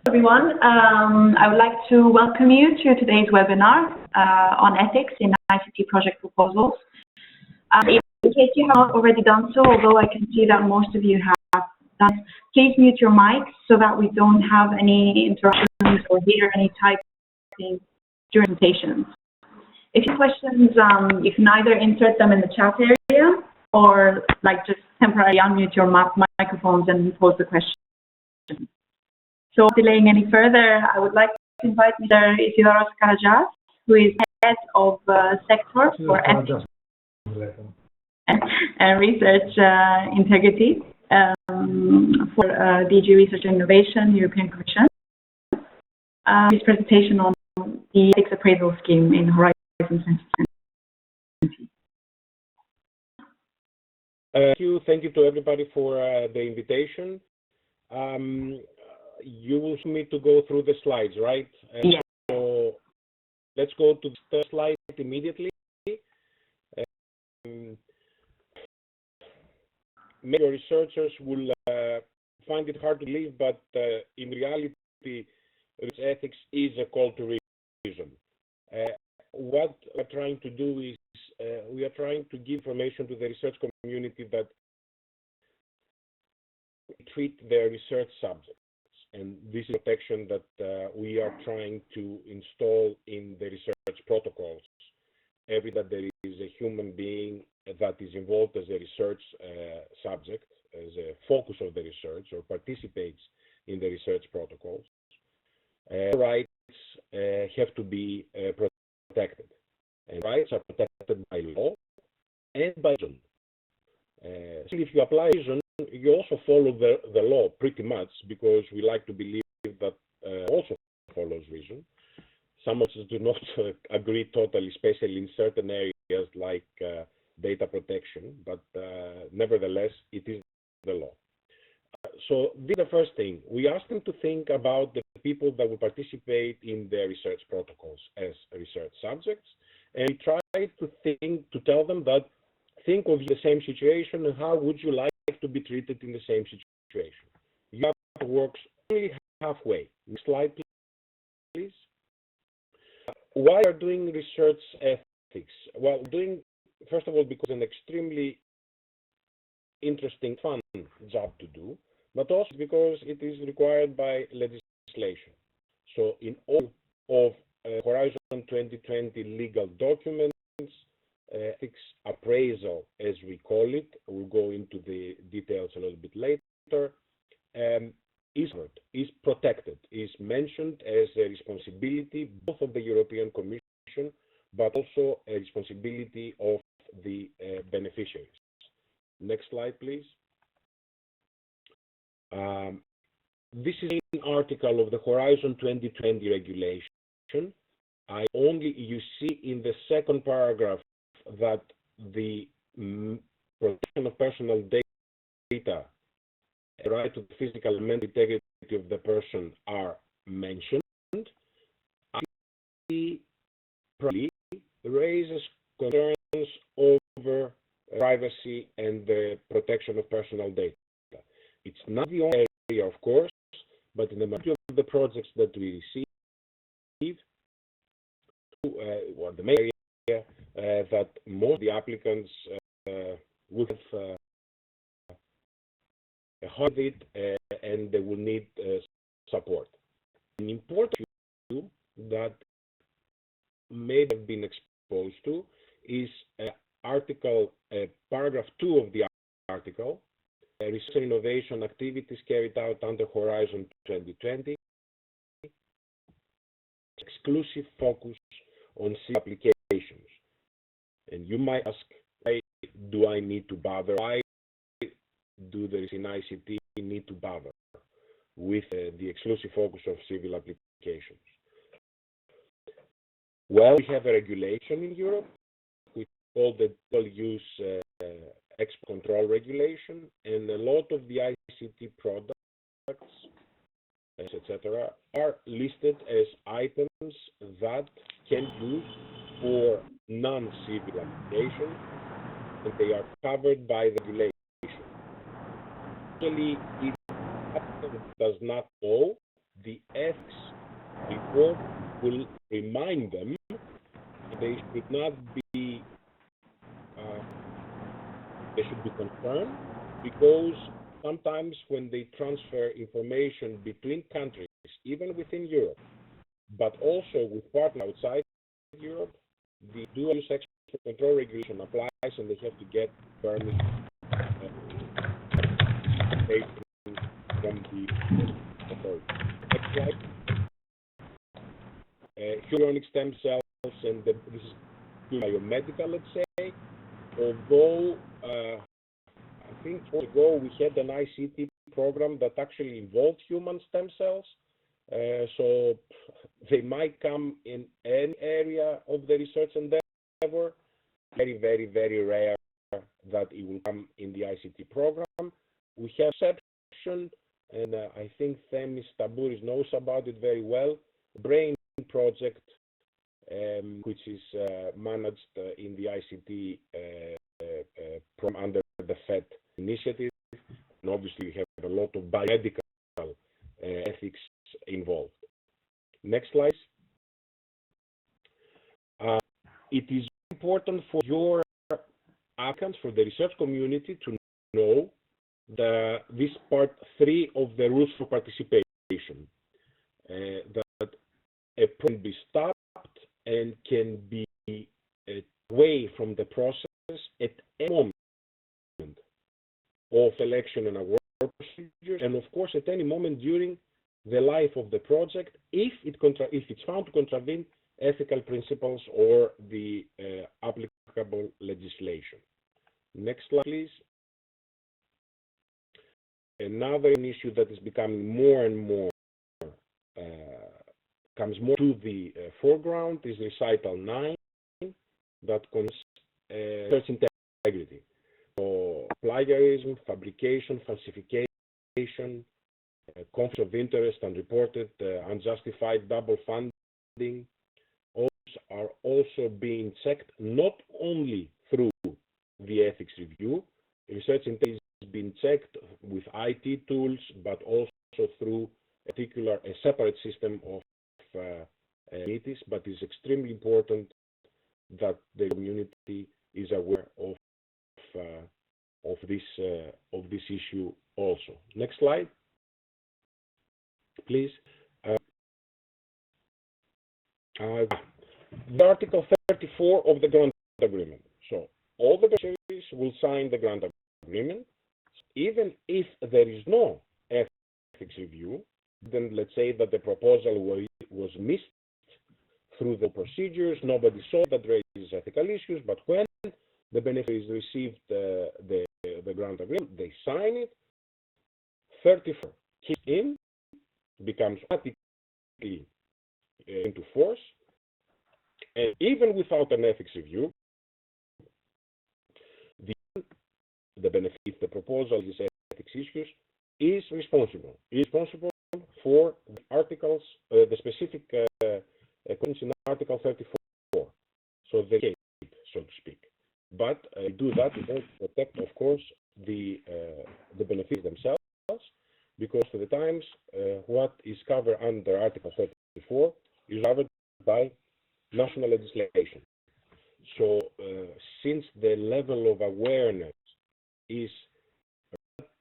Everyone. I would like to welcome you to today's webinar on ethics in ICT project proposals. In case you have not already done so, although I can see that most of you have done, please mute your mics so that we don't have any interruptions or hear any typing during presentations. If you have questions, you can either insert them in the chat area or just temporarily unmute your microphones and pose the question. So, delaying any further, I would like to invite Mr. Isidoros Karajas, who is head of sector for ethics and research integrity for DG Research and Innovation, European Commission. His presentation on the ethics appraisal scheme in Horizon 2020. Thank you to everybody for the invitation. You will need me to go through the slides, right? Yes. So let's go to the slide immediately. Many researchers will find it hard to believe, but in reality, ethics is a call to reason. What we're trying to do is we are trying to give information to the research community that treat their research subjects. And this is protection that we are trying to install in the research protocols. Every that there is a human being that is involved as a research subject, as a focus of the research, or participates in the research protocols, rights have to be protected. And rights are protected by law and by reason. So if you apply reason, you also follow the law pretty much, because we like to believe that also follows reason. Some of us do not agree totally, especially in certain areas like data protection, but nevertheless, it is the law. So this is the first thing. We ask them to think about the people that will participate in their research protocols as research subjects, and we try to tell them that think of the same situation and how would you like to be treated in the same situation. That works only halfway. Next slide, please. Why are doing research ethics? Well, first of all, because it's an extremely interesting, fun job to do, but also because it is required by legislation. So in all of Horizon 2020 legal documents, ethics appraisal, as we call it, we'll go into the details a little bit later, is protected, is mentioned as a responsibility both of the European Commission, but also a responsibility of the beneficiaries. Next slide, please. This is an article of the Horizon 2020 regulation. You see in the second paragraph that the protection of personal data, the right to the physical and mental integrity of the person are mentioned. ICT probably raises concerns over privacy and the protection of personal data. It's not the only area, of course, but in the majority of the projects that we receive, or the main area, that most of the applicants will have heard it and they will need support. An important issue that may have been exposed to is paragraph 2 of the article, research and innovation activities carried out under Horizon 2020, exclusive focus on C applications. And you might ask, why do I need to bother? Why do the in ICT need to bother with the exclusive focus of civil applications? Well, we have a regulation in Europe, which is called the Dual-Use Export Control Regulation, and a lot of the ICT products, etc., are listed as items that can be used for non-civil applications, and they are covered by the regulation. Actually, if the applicant does not know, the board will remind them they should not be, they should be concerned, because sometimes when they transfer information between countries, even within Europe, but also with partners outside Europe, the dual use export control regulation applies, and they have to get permit from the authority. Next slide. Embryonic stem cells, and this is biomedical, let's say. Although I think 4 years ago we had an ICT program that actually involved human stem cells, so they might come in any area of the research endeavor. Very, very, very rare that it will come in the ICT program. We have exception, and I think Themis Tabouris knows about it very well. BRAIN project, which is managed in the ICT from under the FET initiative, and obviously we have a lot of biomedical ethics involved. Next slide. It is important for your applicants, for the research community, to know this part 3 of the rules for participation, that a project can be stopped and can be away from the process at any moment of selection and award procedures, and of course at any moment during the life of the project, if it's found to contravene ethical principles or the applicable legislation. Next slide, please. Another issue that is becoming more and more comes more to the foreground is recital 9, that concerns research integrity. So plagiarism, fabrication, falsification, conflict of interest, unreported, unjustified double funding, all are also being checked not only through the ethics review. Research integrity is being checked with IT tools, but also through a separate system of committees. But it's extremely important that the community is aware of this issue also. Next slide, please. The Article 34 of the grant agreement. So all the beneficiaries will sign the grant agreement, even if there is no ethics review. Then let's say that the proposal was missed through the procedures, nobody saw that raises ethical issues, but when the beneficiaries received the grant agreement, they sign it. 34 kicks in, becomes automatically into force, and even without an ethics review, the benefit, the proposal is ethics issues, is responsible for the articles, the specific conditions in Article 34. So they case, so to speak. But do that in order to protect, of course, the benefits themselves, because for the times what is covered under Article 34 is covered by national legislation. So since the level of awareness is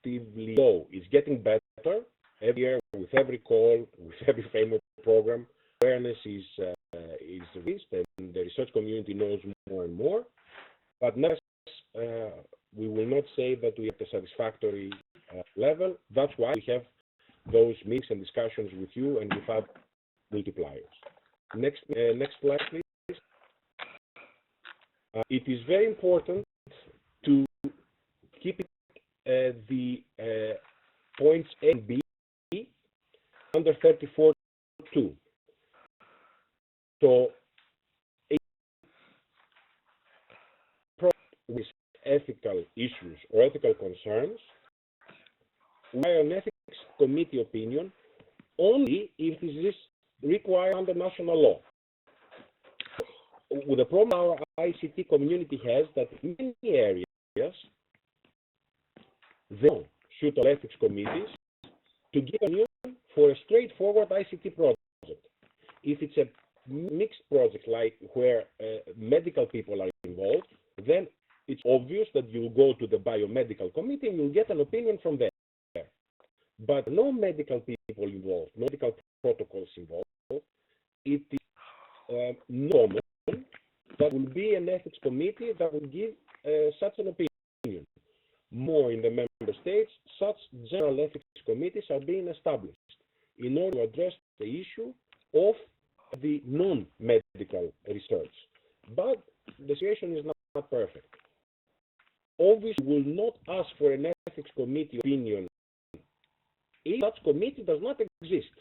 relatively low, it's getting better every year with every call, with every framework program. Awareness is raised, and the research community knows more and more. But nevertheless, we will not say that we have a satisfactory level. That's why we have those meetings and discussions with you and with other multipliers. Next slide, please. It is very important to keep the points A and B under 34.2. So, with ethical issues or ethical concerns, require an ethics committee opinion only if this is required under national law. With the problem our ICT community has, that in many areas they should have ethics committees to give an opinion for a straightforward ICT project. if it's a mixed project, like where medical people are involved, then it's obvious that you'll go to the biomedical committee and you'll get an opinion from there. But no medical people involved, no medical protocols involved, it is normal that will be an ethics committee that will give such an opinion. More in the member states, such general ethics committees are being established in order to address the issue of the non-medical research. But the situation is not perfect. Obviously, we will not ask for an ethics committee opinion if such committee does not exist.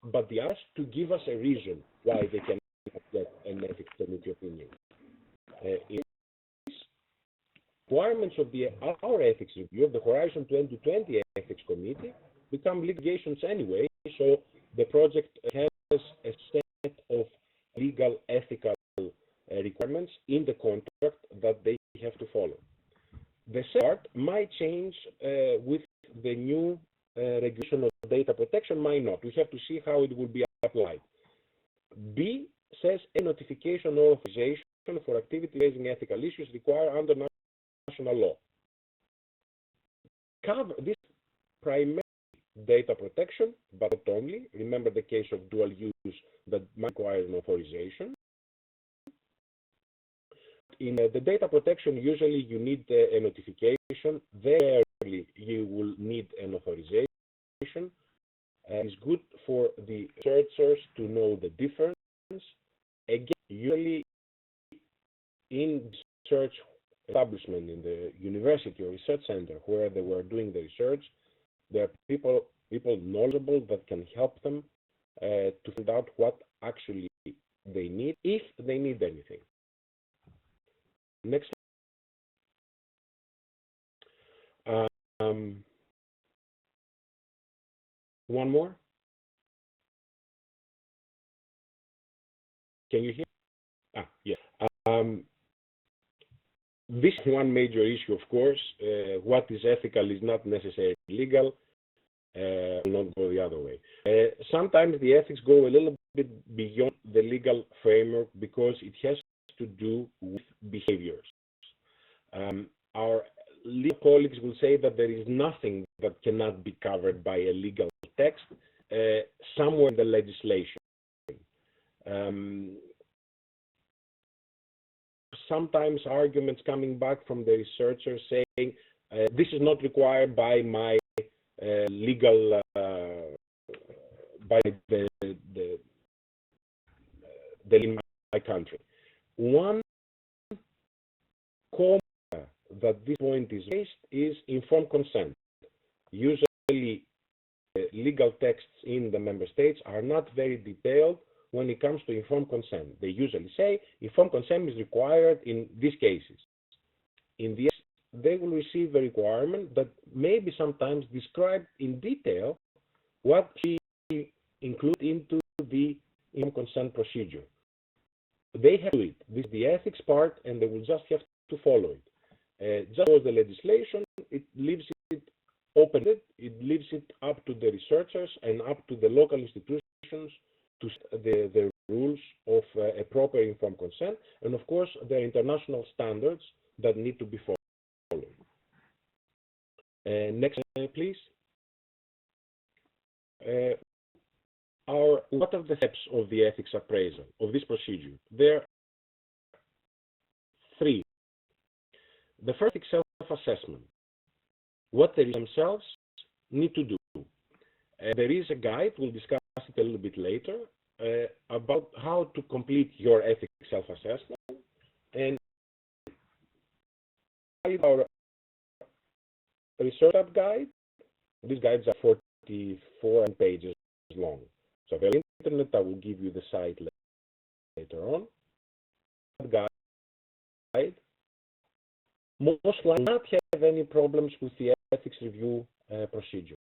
But they ask to give us a reason why they cannot get an ethics committee opinion. Requirements of our ethics review of the Horizon 2020 Ethics Committee become litigations anyway, so the project has a set of legal ethical requirements in the contract that they have to follow. The second part might change with the new regulation of data protection, might not. We have to see how it will be applied. B says a notification or authorization for activity raising ethical issues required under national law. Cover this primarily data protection, but not only. Remember the case of dual use that might require an authorization. In the data protection, usually you need a notification. Very rarely you will need an authorization. It's good for the researchers to know the difference. Again, usually in research establishment, in the university or research center where they were doing the research, there are people knowledgeable that can help them to find out what actually they need, if they need anything. Next. One more. Can you hear? Yeah. This is one major issue, of course. What is ethical is not necessarily legal. Not go the other way. Sometimes the ethics go a little bit beyond the legal framework because it has to do with behaviors. Our legal colleagues will say that there is nothing that cannot be covered by a legal text somewhere in the legislation. Sometimes arguments coming back from the researchers saying this is not required by my legal by the in my country. One comment that this point is raised is informed consent. Usually, legal texts in the member states are not very detailed when it comes to informed consent. They usually say informed consent is required in these cases. In the end, they will receive a requirement that may be sometimes described in detail what she include into the informed consent procedure. They have to do it. This is the ethics part, and they will just have to follow it. Just as the legislation, it leaves it open. It leaves it up to the researchers and up to the local institutions to set the rules of a proper informed consent, and of course, there are international standards that need to be followed. Next slide, please. What are the steps of the ethics appraisal, of this procedure? There are three. The first is self-assessment. What they themselves need to do. There is a guide, we'll discuss it a little bit later, about how to complete your ethics self-assessment. And our research guide, these guides are 44 pages long. So on the internet, I will give you the site later on. Guide most likely not have any problems with the ethics review procedure.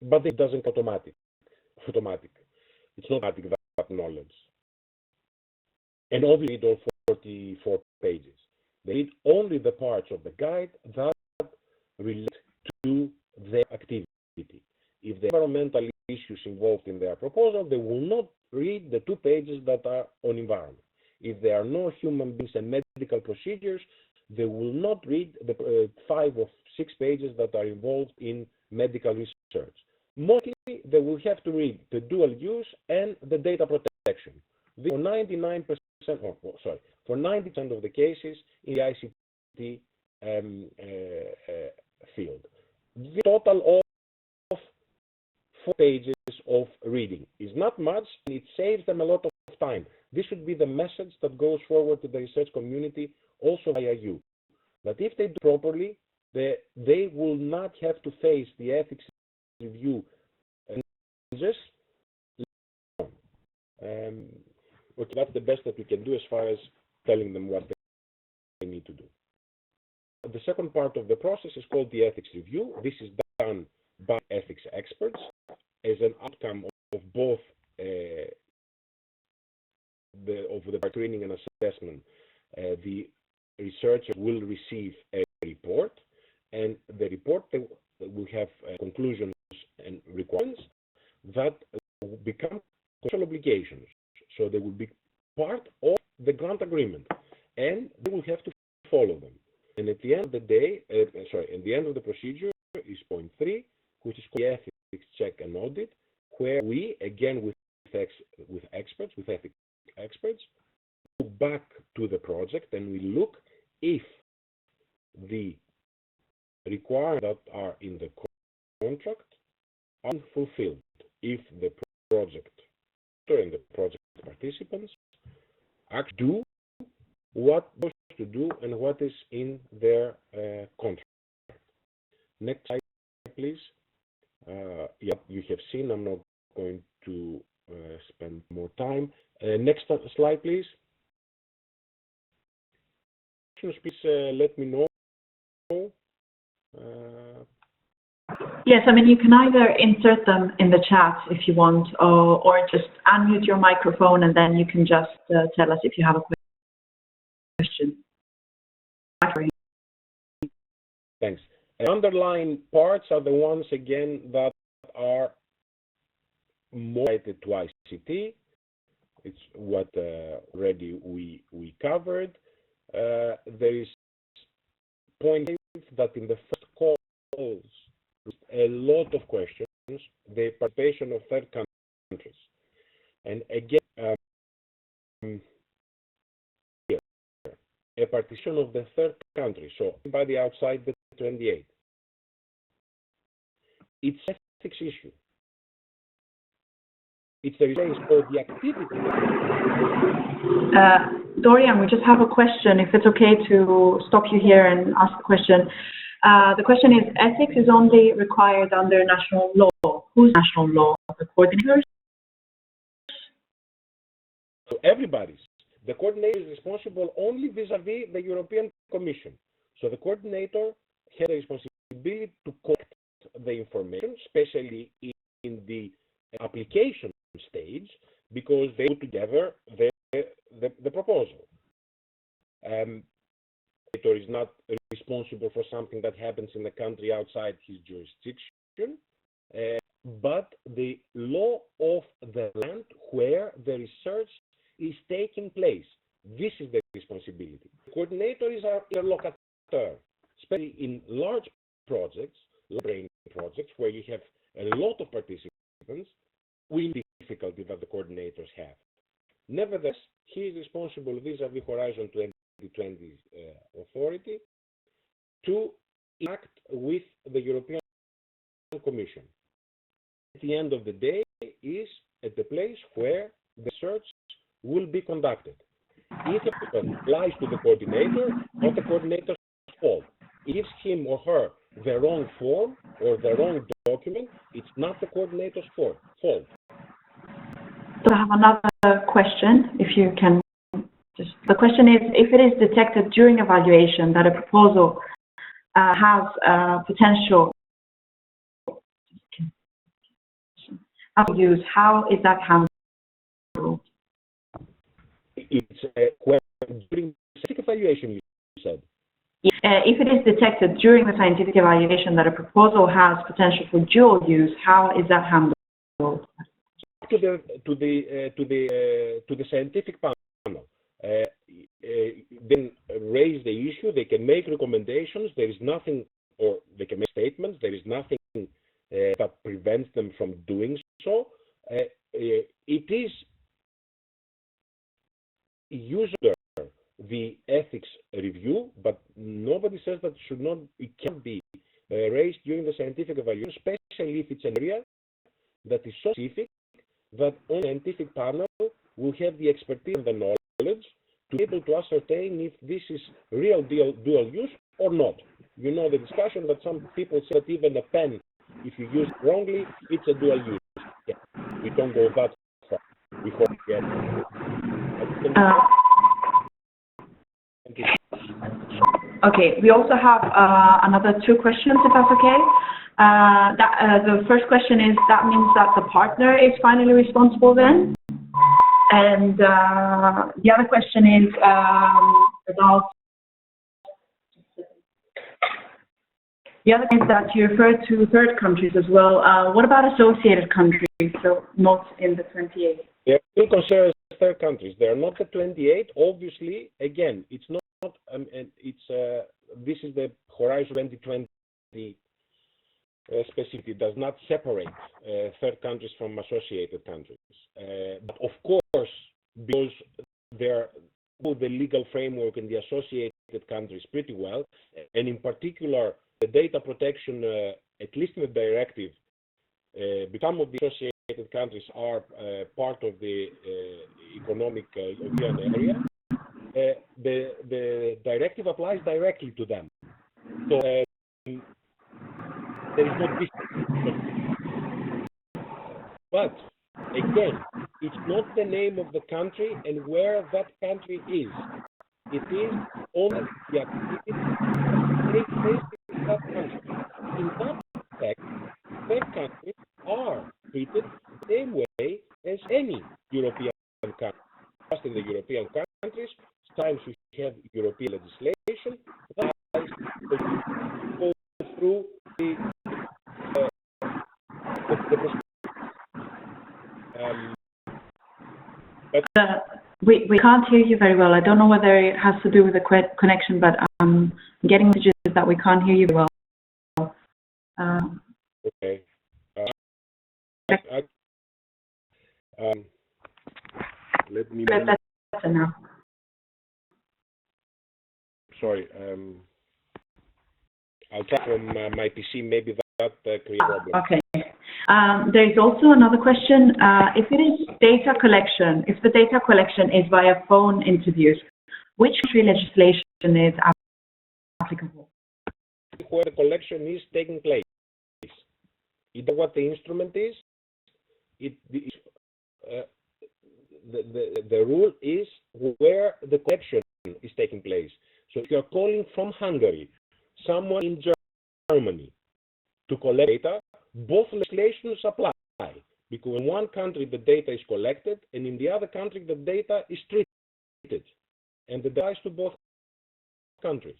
But it doesn't automatic. It's not automatic, that knowledge. And obviously, it all 44 pages. They read only the parts of the guide that relate to their activity. if there are environmental issues involved in their proposal, they will not read the 2 pages that are on environment. If there are no human beings and medical procedures, they will not read the 5 or 6 pages that are involved in medical research. Mostly, they will have to read the dual use and the data protection. For 99%, for 90% of the cases in the ICT field. The total of 4 pages of reading is not much, and it saves them a lot of time. This should be the message that goes forward to the research community, also via you. That if they do properly, they will not have to face the ethics review. Just that's the best that we can do as far as telling them what they need to do. The second part of the process is called the ethics review. This is done by ethics experts as an outcome of both the screening and assessment. The researcher will receive a report, and the report will have conclusions and requirements that will become commercial obligations. So they will be part of the grant agreement, and they will have to follow them. And at the end of the day, at the end of the procedure is point 3, which is called the ethics check and audit, where we, again with ethics experts, go back to the project and we look if the requirements that are in the contract are fulfilled, if the project and the project participants actually do what they're supposed to do and what is in their contract. Next slide, please. Yeah, you have seen. I'm not going to spend more time. Next slide, please. Please let me know. Yes, I mean, you can either insert them in the chat if you want, or just unmute your microphone and then you can just tell us if you have a question. Thanks. Underlying parts are the ones, again, that are more related to ICT. It's what already we covered. There is point that in the first calls, a lot of questions, the participation of third countries. And again, here, a partition of the third country, so anybody outside the 28. It's an ethics issue. It's the reason for the activity. Dorian, we just have a question. If it's okay to stop you here and ask a question. The question is, ethics is only required under national law. Whose national law? The coordinators? So everybody's. The coordinator is responsible only vis-a-vis the European Commission. So the coordinator has the responsibility to collect the information, especially in the application stage, because they put together the proposal. The coordinator is not responsible for something that happens in the country outside his jurisdiction, but the law of the land where the research is taking place. This is the responsibility. The coordinator is our interlocutor, especially in large projects, brain projects, where you have a lot of participants, with the difficulty that the coordinators have. Nevertheless, he is responsible vis-a-vis Horizon 2020 authority to act with the European Commission. At the end of the day, is at the place where the search will be conducted. If it applies to the coordinator, not the coordinator's fault. If it's him or her the wrong form or the wrong document, it's not the coordinator's fault. So I have another question, if you can. The question is, if it is detected during evaluation that a proposal has potential use, how is that handled? It's during specific evaluation, you said. if it is detected during the scientific evaluation that a proposal has potential for dual use, how is that handled? To the scientific panel, then raise the issue. They can make recommendations. There is nothing, or they can make statements. There is nothing that prevents them from doing so. It is usually the ethics review, but nobody says that it can be raised during the scientific evaluation, especially if it's an area that is so specific that only scientific panel will have the expertise and the knowledge to be able to ascertain if this is real dual use or not. You know the discussion that some people say that even a pen, if you use it wrongly, it's a dual use. Yeah, we don't go that far before we get Okay, we also have another 2 questions, if that's okay. The first question is, that means that the partner is finally responsible then? And the other question is about, the other thing is that you referred to third countries as well. What about associated countries, so not in the 28? They're still considered as third countries. They are not the 28. Obviously, again, it's not, this is the Horizon 2020 specific. It does not separate third countries from associated countries. But of course, because they're both the legal framework in the associated countries pretty well, and in particular, the data protection, at least in the directive, some of the associated countries are part of the economic European area. The directive applies directly to them. So there is no difference. But again, it's not the name of the country and where that country is. It is only the activity that takes place in that country. In that respect, third countries are treated the same way as any European country. Just in the European countries, sometimes we have European legislation that goes through the we can't hear you very well. I don't know whether it has to do with the connection, but I'm getting messages that we can't hear you very well. Okay. Let me. Better now. Sorry. I'll try from my PC. Maybe that creates a problem. Okay. There is also another question. If it is data collection, if the data collection is via phone interviews, which country legislation is applicable? Where the collection is taking place. Either what the instrument is, the rule is where the collection is taking place. So if you're calling from Hungary, someone in Germany to collect data, both legislations apply, because in one country the data is collected and in the other country the data is treated, and it applies to both countries.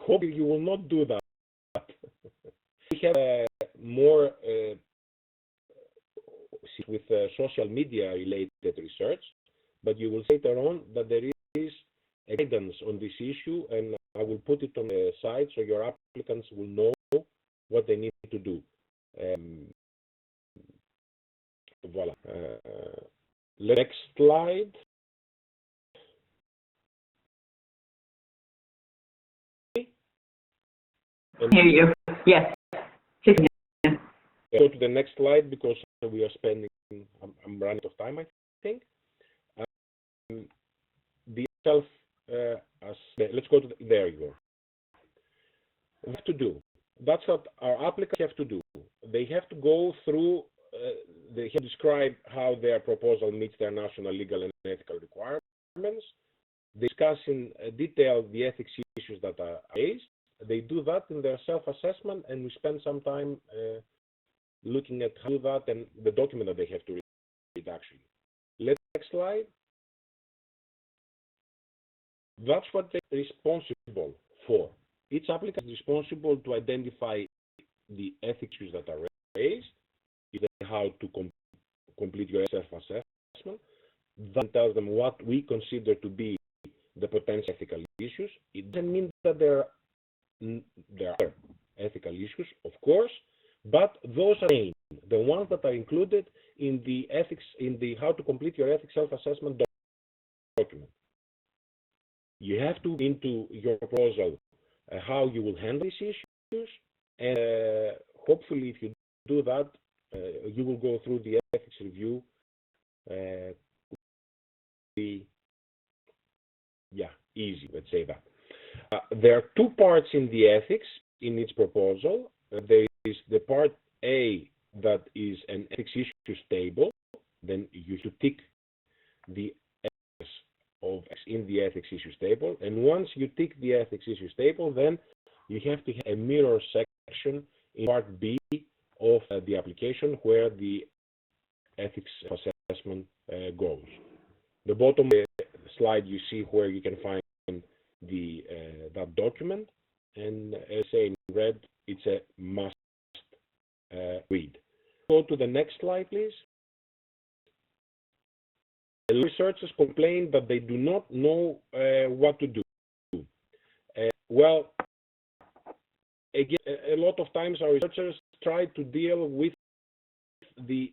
Hope you will not do that. We have more with social media related research, but you will see later on that there is guidance on this issue, and I will put it on the site so your applicants will know what they need to do. Voila. Next slide. Hear you. Yes. Go to the next slide because we are spending. I'm running out of time, I think. The self. Let's go to there. You go. What to do? That's what our applicants have to do. They have to go through. They have to describe how their proposal meets their national legal and ethical requirements. Discuss in detail the ethics issues that are raised. They do that in their self-assessment, and we spend some time looking at how to do that and the document that they have to read, actually. Next slide. That's what they're responsible for. Each applicant is responsible to identify the ethics issues that are raised, how to complete your self-assessment, then tells them what we consider to be the potential ethical issues. It doesn't mean that there are ethical issues, of course, but those are the ones that are included in the ethics, in the how to complete your ethics self-assessment document. You have to into your proposal how you will handle these issues, and hopefully, if you do that, you will go through the ethics review. Easy, let's say that. There are two parts in the ethics in each proposal. There is the part A that is an ethics issues table. Then you should tick the ethics of in the ethics issues table. And once you tick the ethics issues table, then you have to have a mirror section in part B of the application where the ethics assessment goes. The bottom slide you see where you can find the that document, and as I say in red, it's a must read. Go to the next slide, please. The researchers complain that they do not know what to do. Well, again, a lot of times our researchers try to deal with the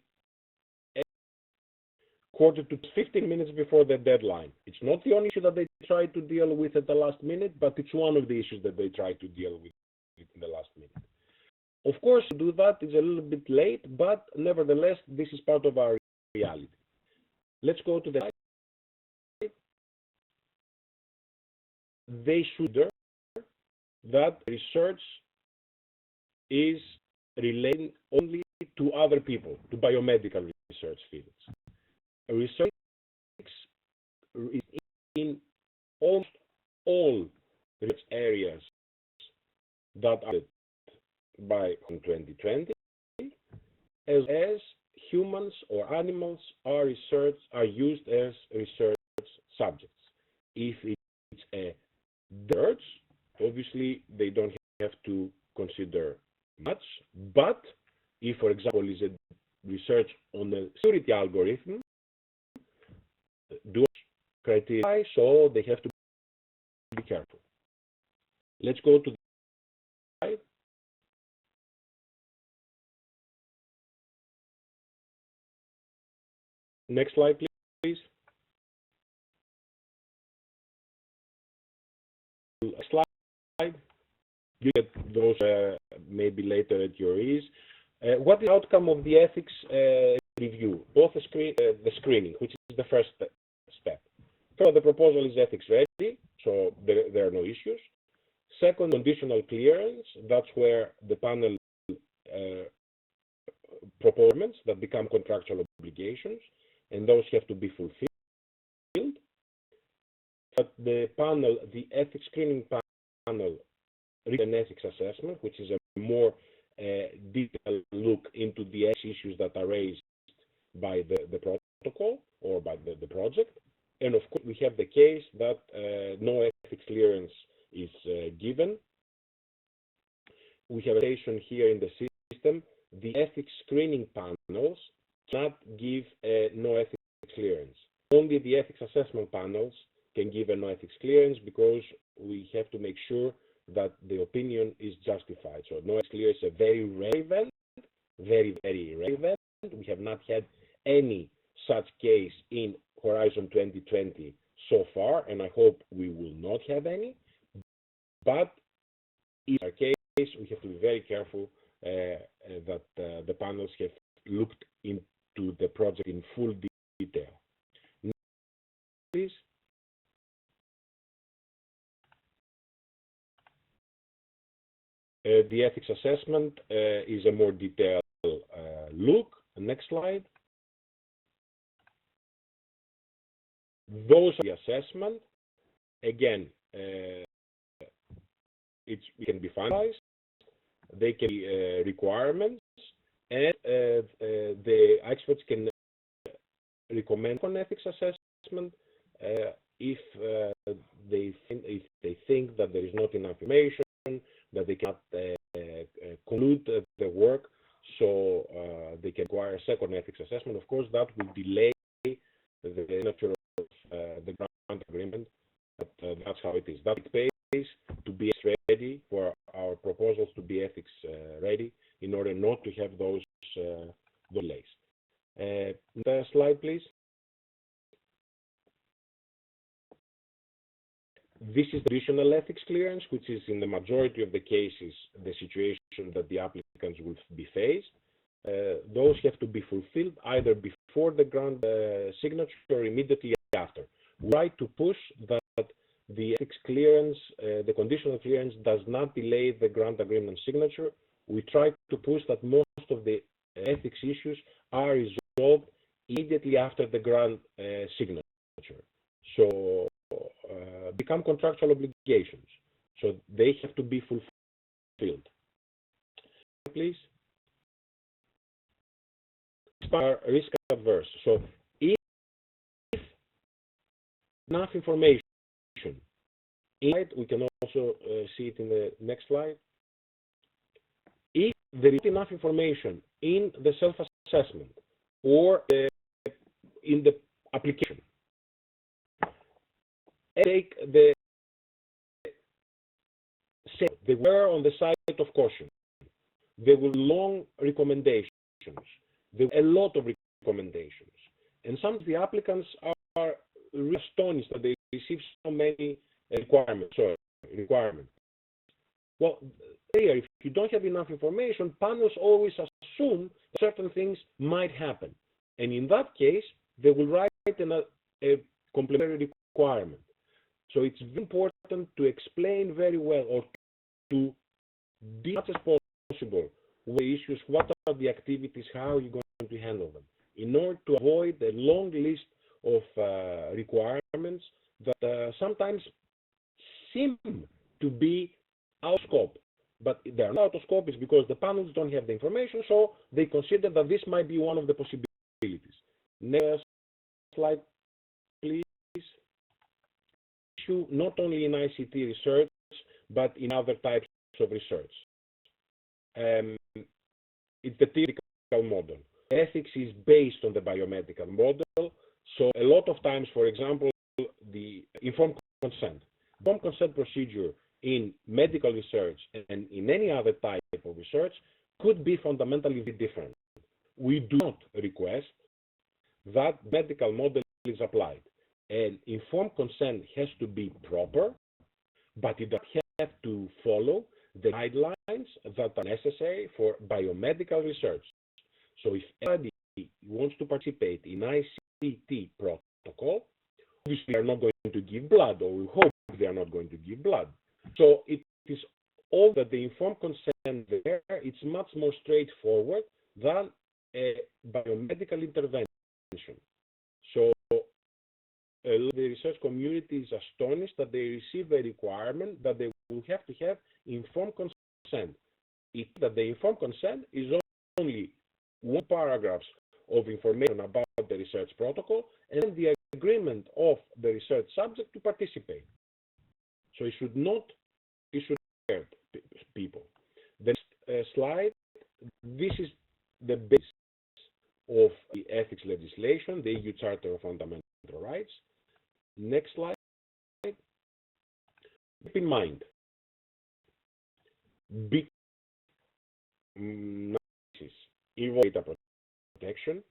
quarter to 15 minutes before the deadline. It's not the only issue that they try to deal with at the last minute, but it's one of the issues that they try to deal with in the last minute. Of course, to do that is a little bit late, but nevertheless, this is part of our reality. Let's go to the slide. They should learn that research is relating only to other people, to biomedical research fields. Research is in almost all research areas that are by 2020, as humans or animals are used as research subjects. If it's a research, obviously they don't have to consider much, but if, for example, is a research on a security algorithm, do criteria, so they have to be careful. Let's go to the slide. Next slide, please. Slide. You get those maybe later at your ease. What is the outcome of the ethics review? Both the screening, which is the first step. First, the proposal is ethics ready, so there are no issues. Second, conditional clearance. That's where the panel proposals that become contractual obligations, and those have to be fulfilled. But the panel, the ethics screening panel, reads an ethics assessment, which is a more detailed look into the issues that are raised by the protocol or by the project. And of course, we have the case that no ethics clearance is given. We have a station here in the system. The ethics screening panels cannot give no ethics clearance. Only the ethics assessment panels can give a no ethics clearance because we have to make sure that the opinion is justified. So no ethics clearance is a very rare event, very, very rare event. We have not had any such case in Horizon 2020 so far, and I hope we will not have any. But in our case, we have to be very careful that the panels have looked into the project in full detail. Next, please. The ethics assessment is a more detailed look. Next slide. Those are the assessment. Again, it can be finalized. They can be requirements, and the experts can recommend an ethics assessment if they think that there is not enough information, that they cannot conclude the work, so they can require a second ethics assessment. Of course, that will delay the signature of the grant agreement, but that's how it is. That it pays to be ready for our proposals to be ethics ready, in order not to have those delays. The slide, please. This is traditional ethics clearance, which is in the majority of the cases the situation that the applicants will be faced. Those have to be fulfilled either before the grant signature or immediately after. We try to push that the ethics clearance, the conditional clearance, does not delay the grant agreement signature. We try to push that most of the ethics issues are resolved immediately after the grant signature. So become contractual obligations. So they have to be fulfilled. Please. Are risk adverse. So if enough information, we can also see it in the next slide. If there is enough information in the self-assessment or in the application, take they were on the side of caution. There were long recommendations. There were a lot of recommendations, and some of the applicants are really astonished that they receive so many requirements. Well, here, if you don't have enough information, panels always assume certain things might happen, and in that case, they will write a complementary requirement. So it's very important to explain very well, or to be as much as possible, the issues, what are the activities, how are you going to handle them, in order to avoid a long list of requirements that sometimes seem to be out of scope. But they are not out of scope is because the panels don't have the information, so they consider that this might be one of the possibilities. Next slide, please. Issue not only in ICT research, but in other types of research. It's the typical model. Ethics is based on the biomedical model, so a lot of times, for example, the informed consent. Informed consent procedure in medical research and in any other type of research could be fundamentally different. We do not request that medical model is applied. And informed consent has to be proper, but it does have to follow the guidelines that are necessary for biomedical research. So if anybody wants to participate in ICT protocol, obviously they are not going to give blood, or we hope they are not going to give blood. So it is all that the informed consent there, it's much more straightforward than a biomedical intervention. So the research community is astonished that they receive a requirement that they will have to have informed consent. That the informed consent is only one paragraph of information about the research protocol and the agreement of the research subject to participate. So it should scare people. The next slide, this is the basis of the ethics legislation, the EU Charter of Fundamental Rights. Next slide. Keep in mind, big data protection.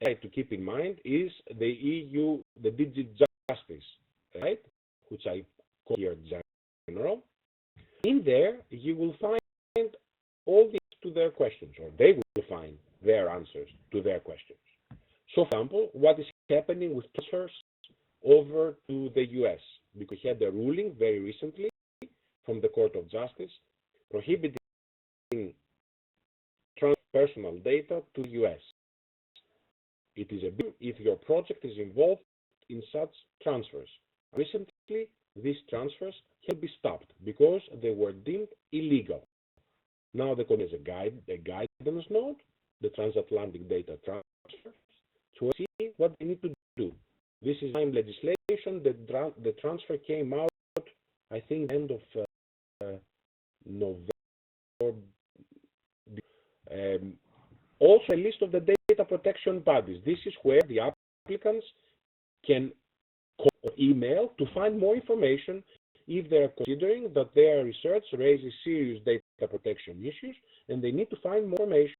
To keep in mind is the EU, the Digital Justice, right, which I call here general. In there, you will find all the answers to their questions, or they will find their answers to their questions. So, for example, what is happening with transfers over to the US? Because we had a ruling very recently from the Court of Justice prohibiting personal data to the US. It is a big if your project is involved in such transfers. Recently, these transfers have been stopped because they were deemed illegal. Now the Court has a guidance note, the transatlantic data transfers, to see what they need to do. This is time legislation. The transfer came out, I think, end of November. Also, a list of the data protection bodies. This is where the applicants can call or email to find more information if they are considering that their research raises serious data protection issues and they need to find more information.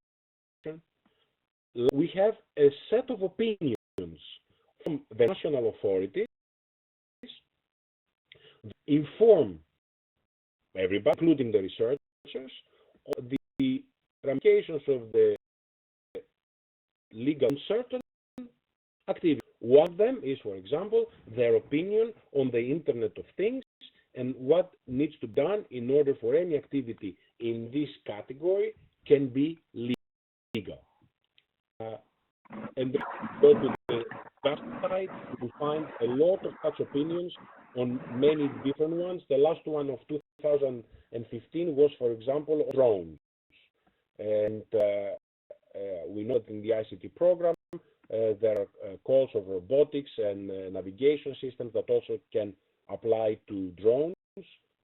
We have a set of opinions from the national authorities that inform everybody, including the researchers, of the ramifications of the legal certain activity. One of them is, for example, their opinion on the Internet of Things and what needs to be done in order for any activity in this category can be legal. And go to the website, you will find a lot of such opinions on many different ones. The last one of 2015 was, for example, on drones. And we know that in the ICT program, there are calls of robotics and navigation systems that also can apply to drones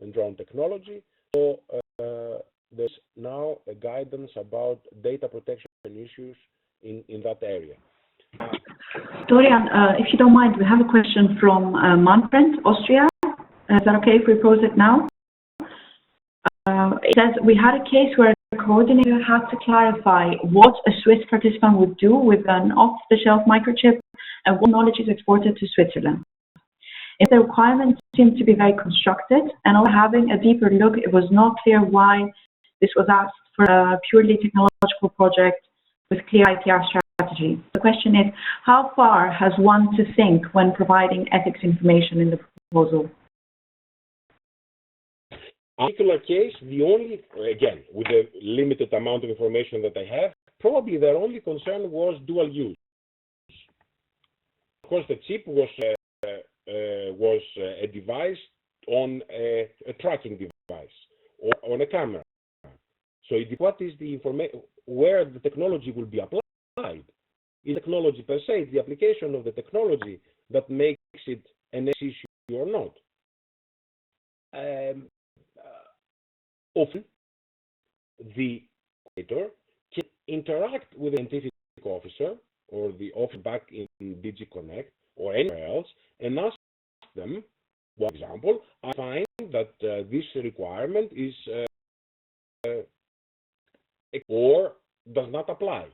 and drone technology. So there's now a guidance about data protection issues in that area. Dorian, if you don't mind, we have a question from Manfred, Austria. Is that okay if we pose it now? It says, we had a case where the coordinator had to clarify what a Swiss participant would do with an off-the-shelf microchip and what knowledge is exported to Switzerland. If the requirements seemed to be very constructed, and on having a deeper look, it was not clear why this was asked for a purely technological project with clear IPR strategy. The question is, how far has one to think when providing ethics information in the proposal? In particular case, the only, again, with the limited amount of information that I have, probably their only concern was dual use. Of course, the chip was a device on a tracking device or on a camera. So what is the information, where the technology will be applied? Is technology per se, it's the application of the technology that makes it an issue or not. Often, the coordinator can interact with the scientific officer or the officer back in DigiConnect or anywhere else and ask them, for example, I find that this requirement is or does not apply.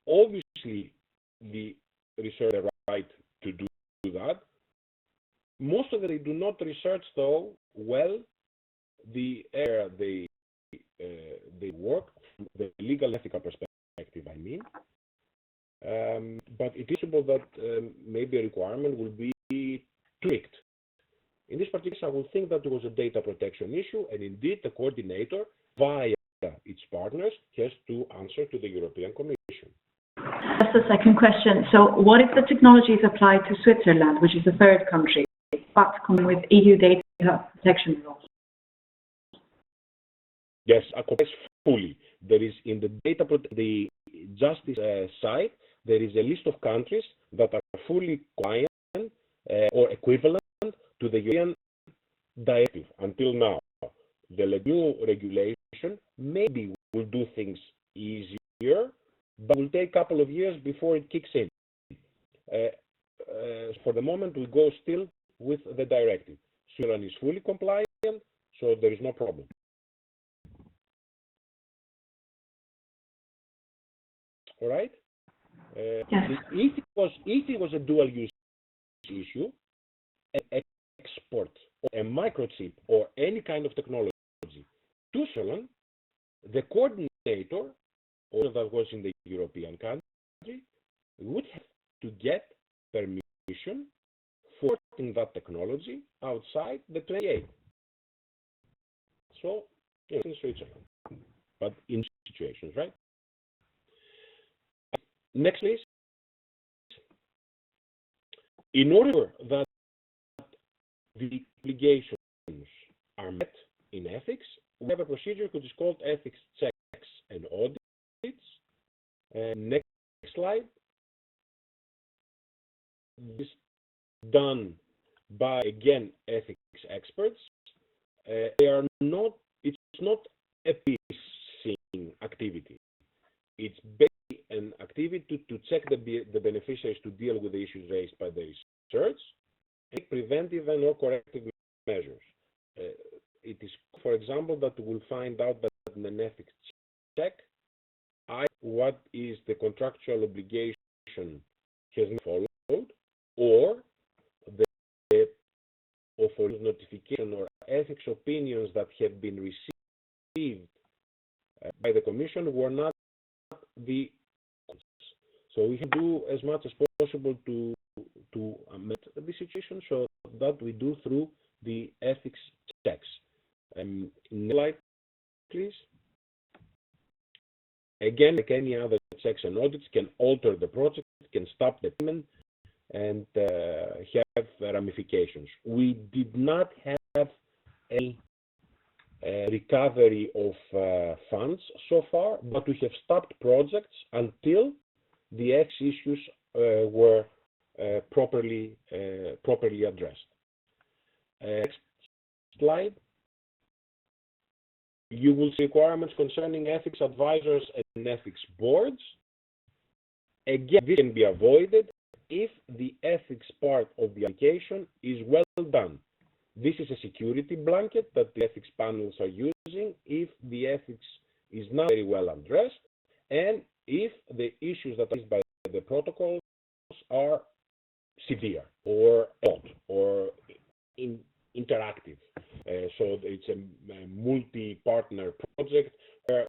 Obviously, the researcher has the right to do that. Most of them do not research, though, well the area they work, from the legal ethical perspective, I mean. But it is possible that maybe a requirement will be tweaked. In this particular case, I would think that it was a data protection issue, and indeed the coordinator, via its partners, has to answer to the European Commission. That's the second question. So what if the technology is applied to Switzerland, which is a third country, but coming with EU data protection laws? Yes, I comply fully. There is in the justice side, there is a list of countries that are fully compliant or equivalent to the European directive until now. The new regulation maybe will do things easier, but will take a couple of years before it kicks in. For the moment, we go still with the directive. Switzerland is fully compliant, so there is no problem. All right? Yes. If it was a dual-use issue, an export or a microchip or any kind of technology to Switzerland, the coordinator, or that was in the European country, would have to get permission for putting that technology outside the 28. So, in Switzerland, but in situations, right? Next, please. In order that the obligations are met in ethics, we have a procedure which is called ethics checks and audits. Next slide. this done by, again, ethics experts. They are not, it's not a piecing activity. It's basically an activity to check the beneficiaries to deal with the issues raised by the research and take preventive and or corrective measures. It is, for example, that we'll find out that in an ethics check, what is the contractual obligation has not followed, or the offer notification or ethics opinions that have been received by the Commission were not the ones. So we have to do as much as possible to amend the situation, so that we do through the ethics checks. Next slide, please. Again, like any other checks and audits, can alter the project, can stop the payment, and have ramifications. We did not have any recovery of funds so far, but we have stopped projects until the ethics issues were properly addressed. Next slide. You will see requirements concerning ethics advisors and ethics boards. Again, this can be avoided if the ethics part of the application is well done. This is a security blanket that the ethics panels are using if the ethics is not very well addressed, and if the issues that are raised by the protocols are severe or odd or interactive. So it's a multi-partner project where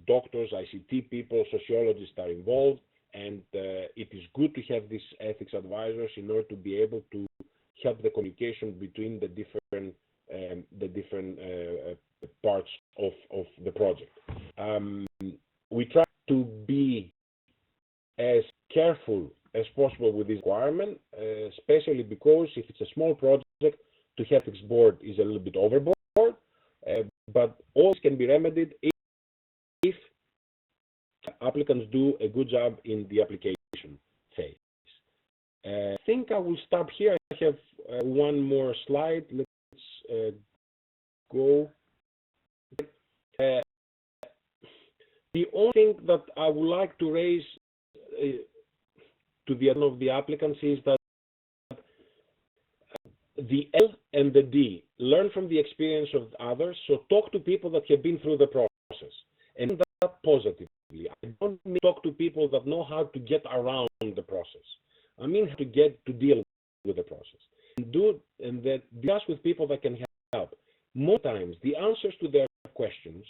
doctors, ICT people, sociologists are involved, and it is good to have these ethics advisors in order to be able to help the communication between the different parts of the project. We try to be as careful as possible with this requirement, especially because if it's a small project, to have ethics board is a little bit overboard, but all this can be remedied if applicants do a good job in the application phase. I think I will stop here. I have one more slide. Let's go. The only thing that I would like to raise to the end of the applicants is that the L and the D, learn from the experience of others, so talk to people that have been through the process, and that positively. I don't mean talk to people that know how to get around the process. I mean how to get to deal with the process. And that discuss with people that can help. Most times, the answers to their questions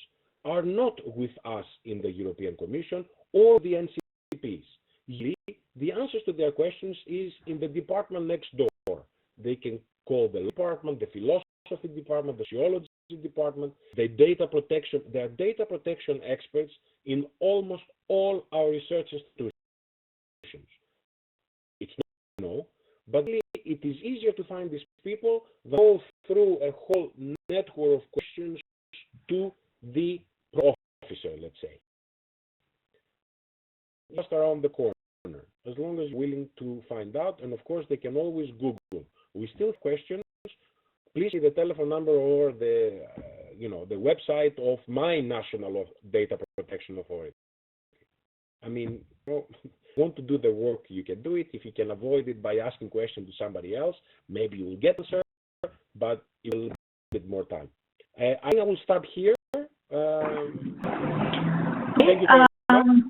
are not with us in the European Commission or the NCPs. Usually, the answers to their questions is in the department next door. They can call the department, the philosophy department, the sociology department, the data protection. They are data protection experts in almost all our research institutions. It's not no, but it is easier to find these people than go through a whole network of questions to the officer, let's say. Just around the corner, as long as you're willing to find out, and of course they can always Google. We still have questions. Please see the telephone number or the the website of my national data protection authority. I mean, if you want to do the work, you can do it. If you can avoid it by asking questions to somebody else, maybe you will get an answer, but it will take a bit more time. I think I will stop here. Thank you very much.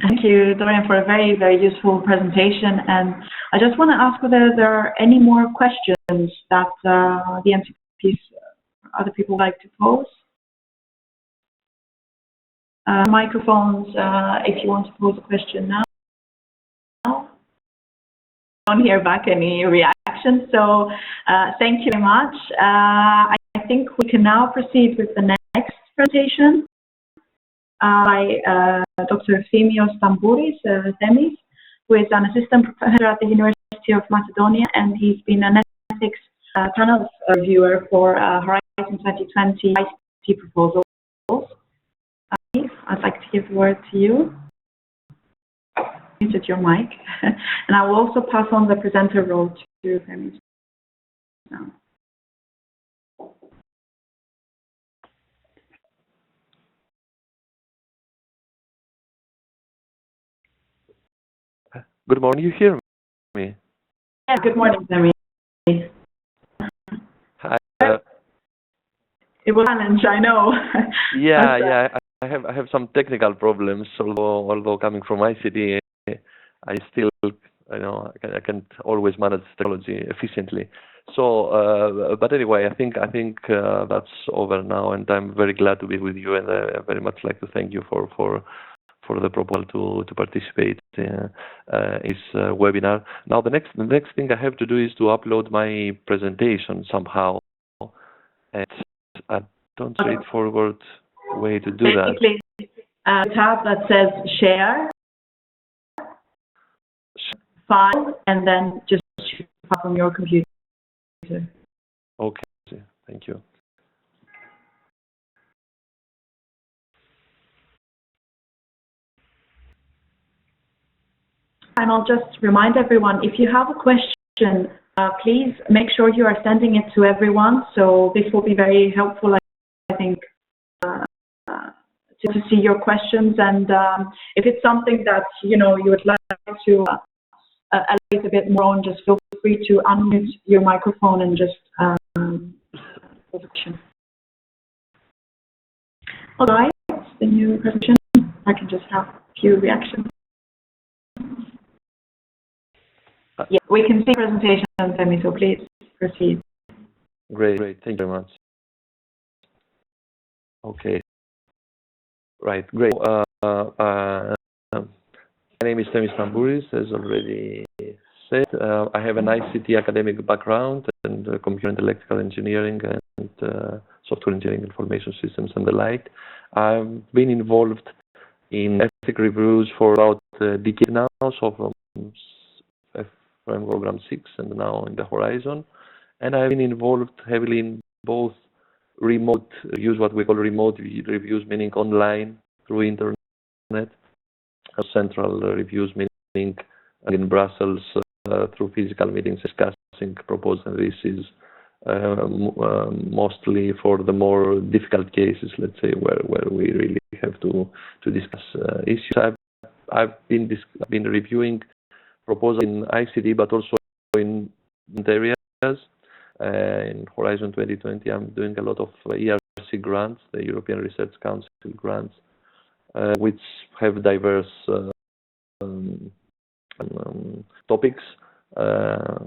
Thank you, Dorian, for a very, very useful presentation. And I just want to ask whether there are any more questions that the NCPs, other people would like to pose. Microphones, if you want to pose a question now. I don't hear back any reaction, so thank you very much. I think we can now proceed with the next presentation by Dr. Thimios Tambouris, Themis, who is an assistant professor at the University of Macedonia, and he's been an ethics panel reviewer for Horizon 2020 ICT Proposals. I'd like to give the word to you. unmuted your mic. And I will also pass on the presenter role to Femi now. Good morning, you hear me? Yeah, good morning, Femi. Hi. It was a challenge, I know. Yeah. I have some technical problems. Although coming from ICT, I still, I can't always manage technology efficiently. So, but anyway, I think that's over now, and I'm very glad to be with you, and I very much like to thank you for the proposal to participate in this webinar. Now, the next thing I have to do is to upload my presentation somehow, and I don't straightforward way to do that. Basically, a tab that says share, file, and then just shoot from your computer. Okay, thank you. And I'll just remind everyone, if you have a question, please make sure you are sending it to everyone. So this will be very helpful, I think, to see your questions. And if it's something that you would like to elaborate a bit more on, just feel free to unmute your microphone and just question. All right, the new question. I can just have a few reactions. Yeah, we can see presentation, Femi, so please proceed. Great, thank you very much. Okay, right, great. My name is Femi Stambouris, as already said. I have an ICT academic background and computer and electrical engineering and software engineering, information systems and the like. I've been involved in ethic reviews for about a decade now, so from program 6 and now in the Horizon. And I've been involved heavily in both remote reviews, what we call remote reviews, meaning online through internet, central reviews, meaning in Brussels through physical meetings discussing proposals. And this is mostly for the more difficult cases, let's say, where we really have to discuss issues. I've been reviewing proposals in ICT, but also in areas. In Horizon 2020, I'm doing a lot of ERC grants, the European Research Council grants, which have diverse topics. I've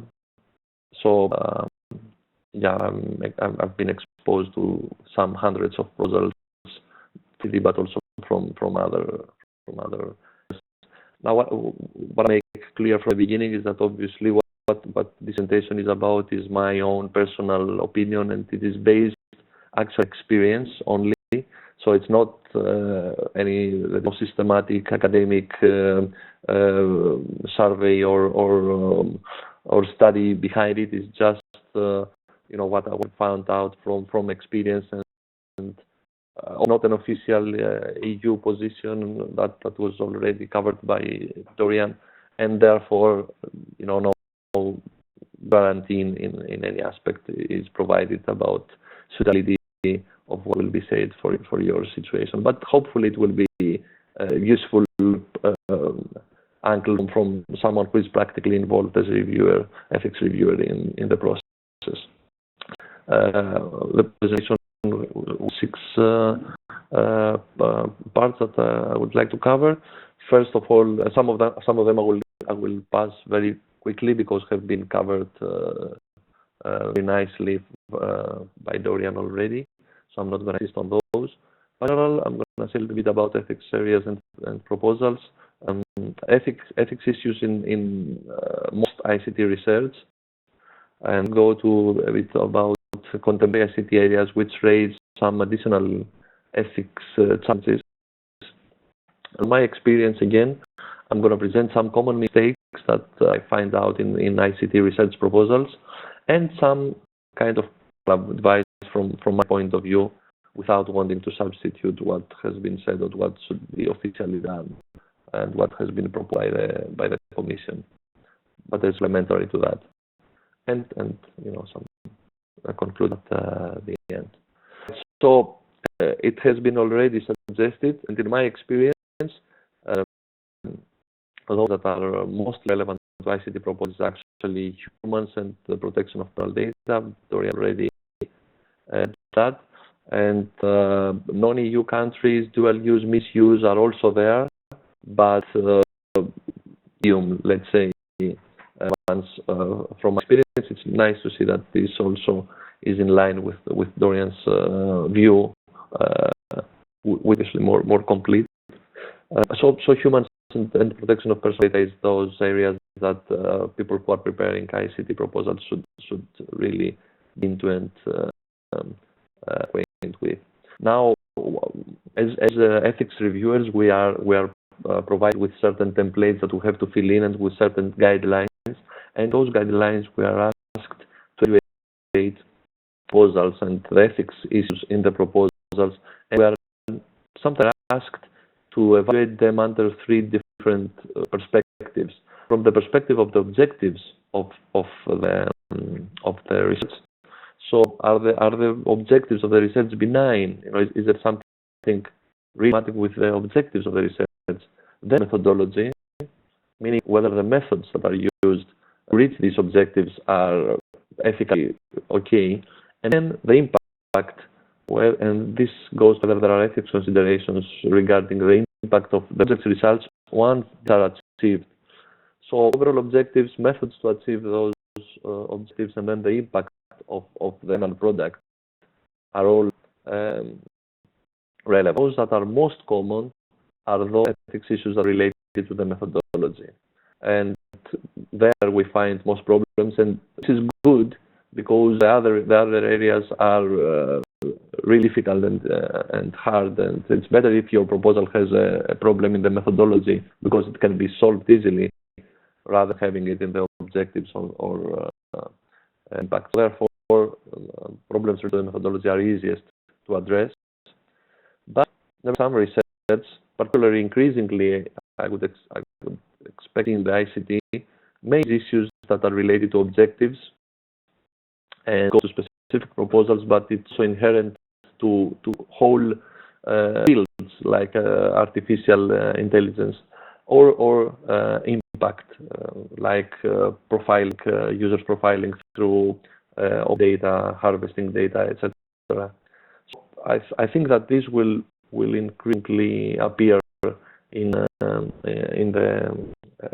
been exposed to some hundreds of proposals, but also from other. Now, what I make clear from the beginning is that obviously what this presentation is about is my own personal opinion, and it is based actual experience only. So it's not any systematic academic survey or study behind it. It's just what I found out from experience and not an official EU position that was already covered by Dorian, and therefore no guarantee in any aspect is provided about suitability of what will be said for your situation. But hopefully it will be useful angle from someone who is practically involved as a reviewer, ethics reviewer in the process. The presentation 6 parts that I would like to cover. First of all, some of them I will pass very quickly because have been covered very nicely by Dorian already. So I'm not going to insist on those. In general, I'm going to say a little bit about ethics areas and proposals, ethics issues in most ICT research, and go to a bit about contemporary ICT areas which raise some additional ethics challenges. In my experience, again, I'm going to present some common mistakes that I find out in ICT research proposals, and some kind of advice from my point of view, without wanting to substitute what has been said or what should be officially done and what has been proposed by the Commission, but it's supplementary to that. And some conclude at the end. So it has been already suggested, and in my experience, those that are most relevant to ICT proposals actually humans and the protection of personal data. Dorian already that. And non-EU countries, dual use, misuse are also there, but let's say, from experience, it's nice to see that this also is in line with Dorian's view, which is more complete. So humans and protection of personal data is those areas that people who are preparing ICT proposals should really be into and acquainted with. Now, as ethics reviewers, we are provided with certain templates that we have to fill in and with certain guidelines, and those guidelines we are asked to evaluate proposals and the ethics issues in the proposals, and we are sometimes asked to evaluate them under three different perspectives. From the perspective of the objectives of the research. So, are the objectives of the research benign? Is there something problematic with the objectives of the research? Then methodology, meaning whether the methods that are used to reach these objectives are ethically okay, and then the impact. Well, and this goes whether there are ethics considerations regarding the impact of the project results once they are achieved. So overall objectives, methods to achieve those objectives, and then the impact of the final product are all relevant. Those that are most common are those ethics issues that are related to the methodology. And there we find most problems, and this is good because the other areas are really difficult and hard, and it's better if your proposal has a problem in the methodology because it can be solved easily rather than having it in the objectives or impact. Therefore, problems with the methodology are easiest to address. But there are some research, particularly increasingly, I would expect in the ICT, main issues that are related to objectives and go to specific proposals, but it's so inherent to whole fields like artificial intelligence or impact, like profiling, users profiling through data, harvesting data, etc. So I think that this will increasingly appear in the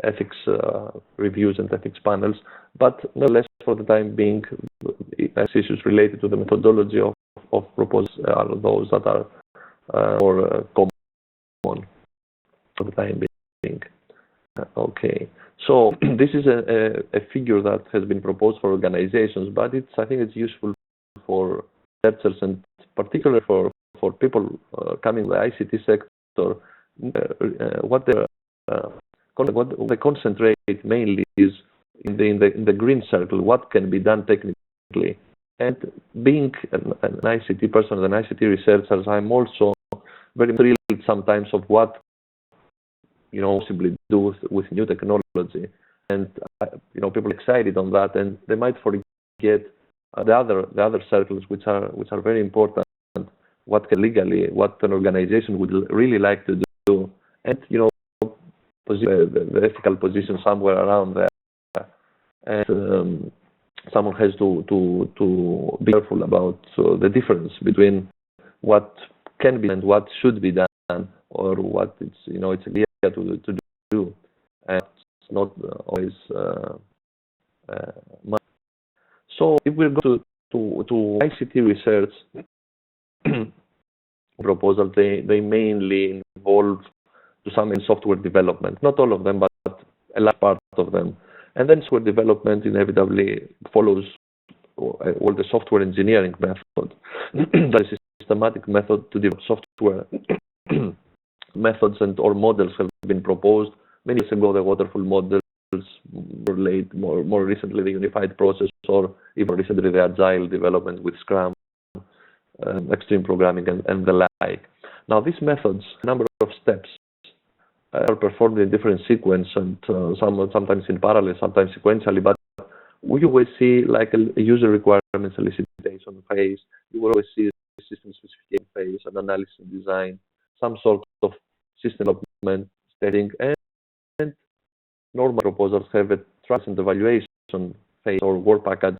ethics reviews and ethics panels, but nonetheless, for the time being, issues related to the methodology of proposals are those that are more common for the time being. Okay, so this is a figure that has been proposed for organizations, but I think it's useful for researchers and particularly for people coming to the ICT sector. What they concentrate mainly is in the green circle, what can be done technically. And being an ICT person, an ICT researcher, I'm also very thrilled sometimes of what possibly do with new technology. And people are excited on that, and they might forget the other circles which are very important. What an organization would really like to do, and the ethical position somewhere around there. And someone has to be careful about the difference between what can be and what should be done, or what it's clear to do, and it's not always much. So if we go to ICT research proposals, they mainly involve to some in software development, not all of them, but a large part of them. And then software development inevitably follows all the software engineering method. That is a systematic method to develop software. Methods or models have been proposed. Many years ago, the waterfall models were laid, more recently the unified process, or even recently the agile development with Scrum, extreme programming, and the like. Now, these methods, a number of steps, are performed in different sequence and sometimes in parallel, sometimes sequentially, but we always see like a user requirements elicitation phase. You will always see a system specification phase, an analysis and design, some sort of system development, testing, and normal proposals have a trials and evaluation phase or work package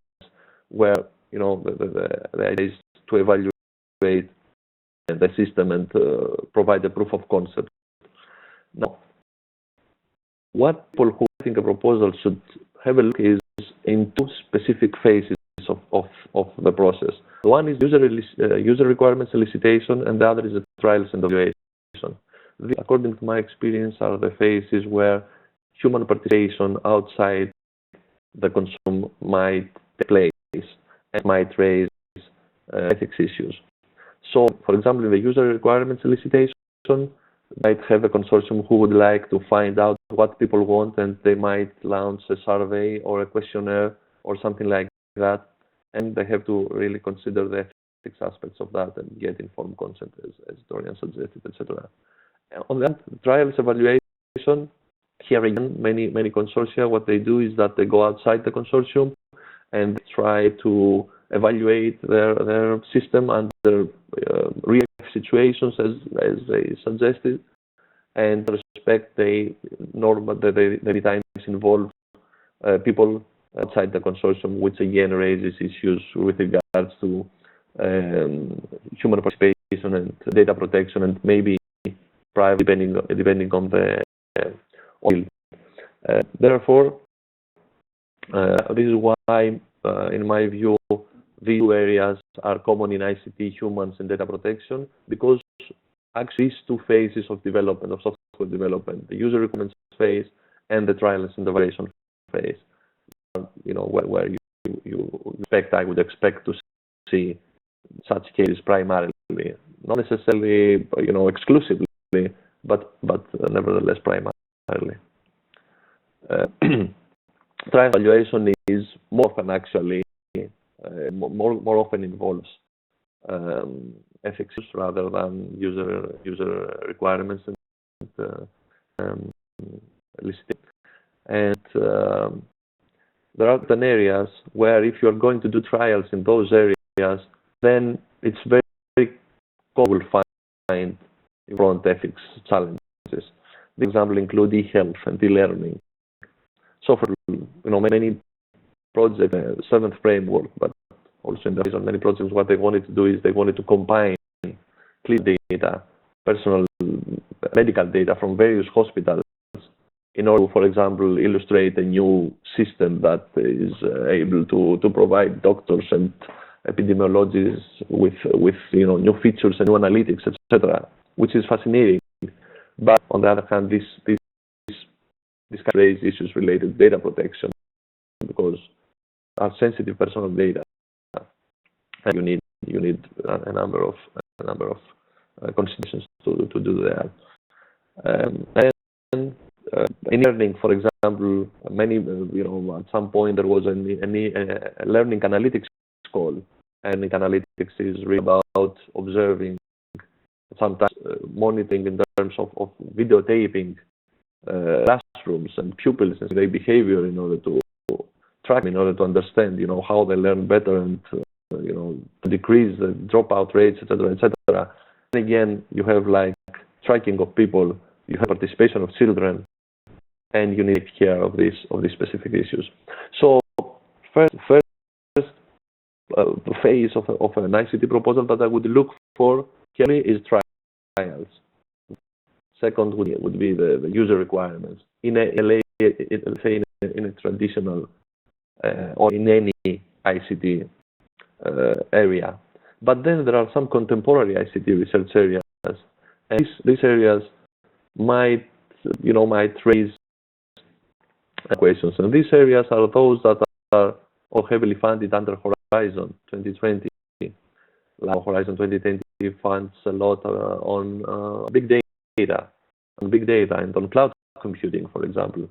where the idea is to evaluate the system and provide a proof of concept. Now, what people who think a proposal should have a look is in two specific phases of the process. One is user requirements elicitation, and the other is the trials and evaluation. These, according to my experience, are the phases where human participation outside the consumer might take place and might raise ethics issues. So, for example, in the user requirements elicitation, might have a consortium who would like to find out what people want, and they might launch a survey or a questionnaire or something like that, and they have to really consider the ethics aspects of that and get informed consent, as Dorian suggested, etc. On that trials evaluation, here again, many consortia, what they do is that they go outside the consortium and try to evaluate their system under real situations as they suggested, and respect they times involve people outside the consortium, which again raises issues with regards to human participation and data protection and maybe private, depending on the field. Therefore, this is why, in my view, these two areas are common in ICT, humans, and data protection, because actually these two phases of development, of software development, the user requirements phase and the trials and evaluation phase, where you expect, I would expect to see such cases primarily, not necessarily, exclusively, but nevertheless primarily. Trial evaluation is more often actually more often involves ethics rather than user requirements and listing. And there are certain areas where if you are going to do trials in those areas, then it's very common to find front ethics challenges. The example include e-health and e-learning. So for many projects, 7th framework, but also in the many projects, what they wanted to do is they wanted to combine clear data, personal medical data from various hospitals in order to, for example, illustrate a new system that is able to provide doctors and epidemiologists with new features and new analytics, etc., which is fascinating. But on the other hand, this can raise issues related to data protection because are sensitive personal data, and you need a number of considerations to do that. And in learning, for example, many at some point there was a learning analytics call, and analytics is really about observing, sometimes monitoring in terms of videotaping classrooms and pupils and their behavior in order to track, in order to understand, how they learn better and decrease the dropout rates, etc., etc. And again, you have like tracking of people, you have participation of children, and you need to take care of these specific issues. So first phase of an ICT proposal that I would look for here is trials. Second would be the user requirements in a traditional or in any ICT area. But then there are some contemporary ICT research areas, and these areas might raise questions. And these areas are those that are all heavily funded under Horizon 2020. Horizon 2020 funds a lot on big data, and on cloud computing, for example.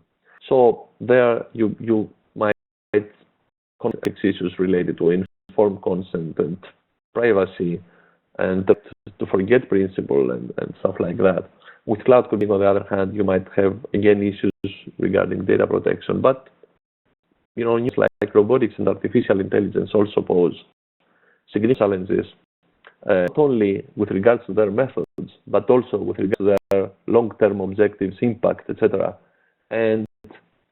So there you might complex issues related to informed consent and privacy and to forget principle and stuff like that. With cloud computing, on the other hand, you might have, again, issues regarding data protection. But, news like robotics and artificial intelligence also pose significant challenges, not only with regards to their methods, but also with regards to their long-term objectives, impact, etc. And,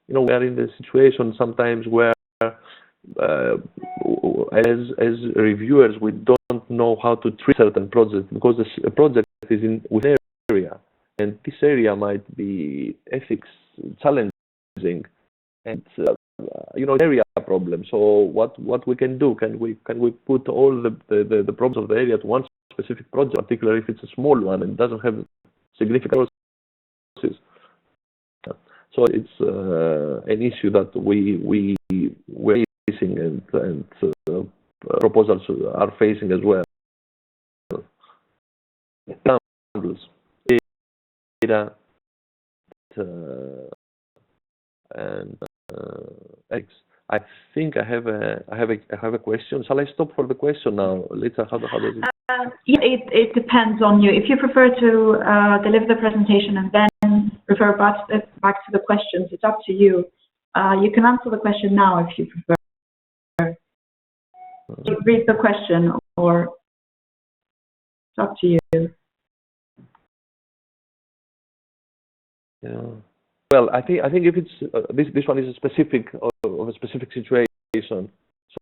we are in the situation sometimes where, as reviewers, we don't know how to treat certain projects because a project is with an area, and this area might be ethics challenging, and area problem. So what we can do? Can we put all the problems of the area to one specific project, particularly if it's a small one and doesn't have significant resources? So it's an issue that we're facing and proposals are facing as well. Examples, data, and ethics. I think I have a question. Shall I stop for the question now, Lisa? How does it? Yeah, it depends on you. If you prefer to deliver the presentation and then refer back to the questions, it's up to you. You can answer the question now if you prefer. Read the question, or it's up to you. Yeah. Well, I think if it's this one is a specific of a specific situation, so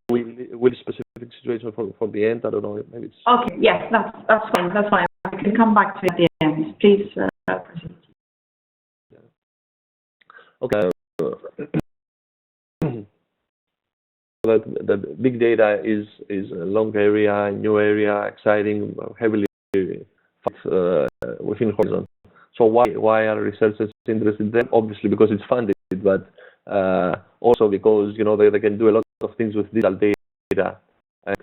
we'll specific situation for the end. I don't know. Maybe it's okay. Yes, that's fine. That's fine. I can come back to it at the end. Please proceed. Yeah. Okay. That big data is a long area, new area, exciting, heavily within Horizon. So why are researchers interested then? Obviously because it's funded, but also because they can do a lot of things with digital data, and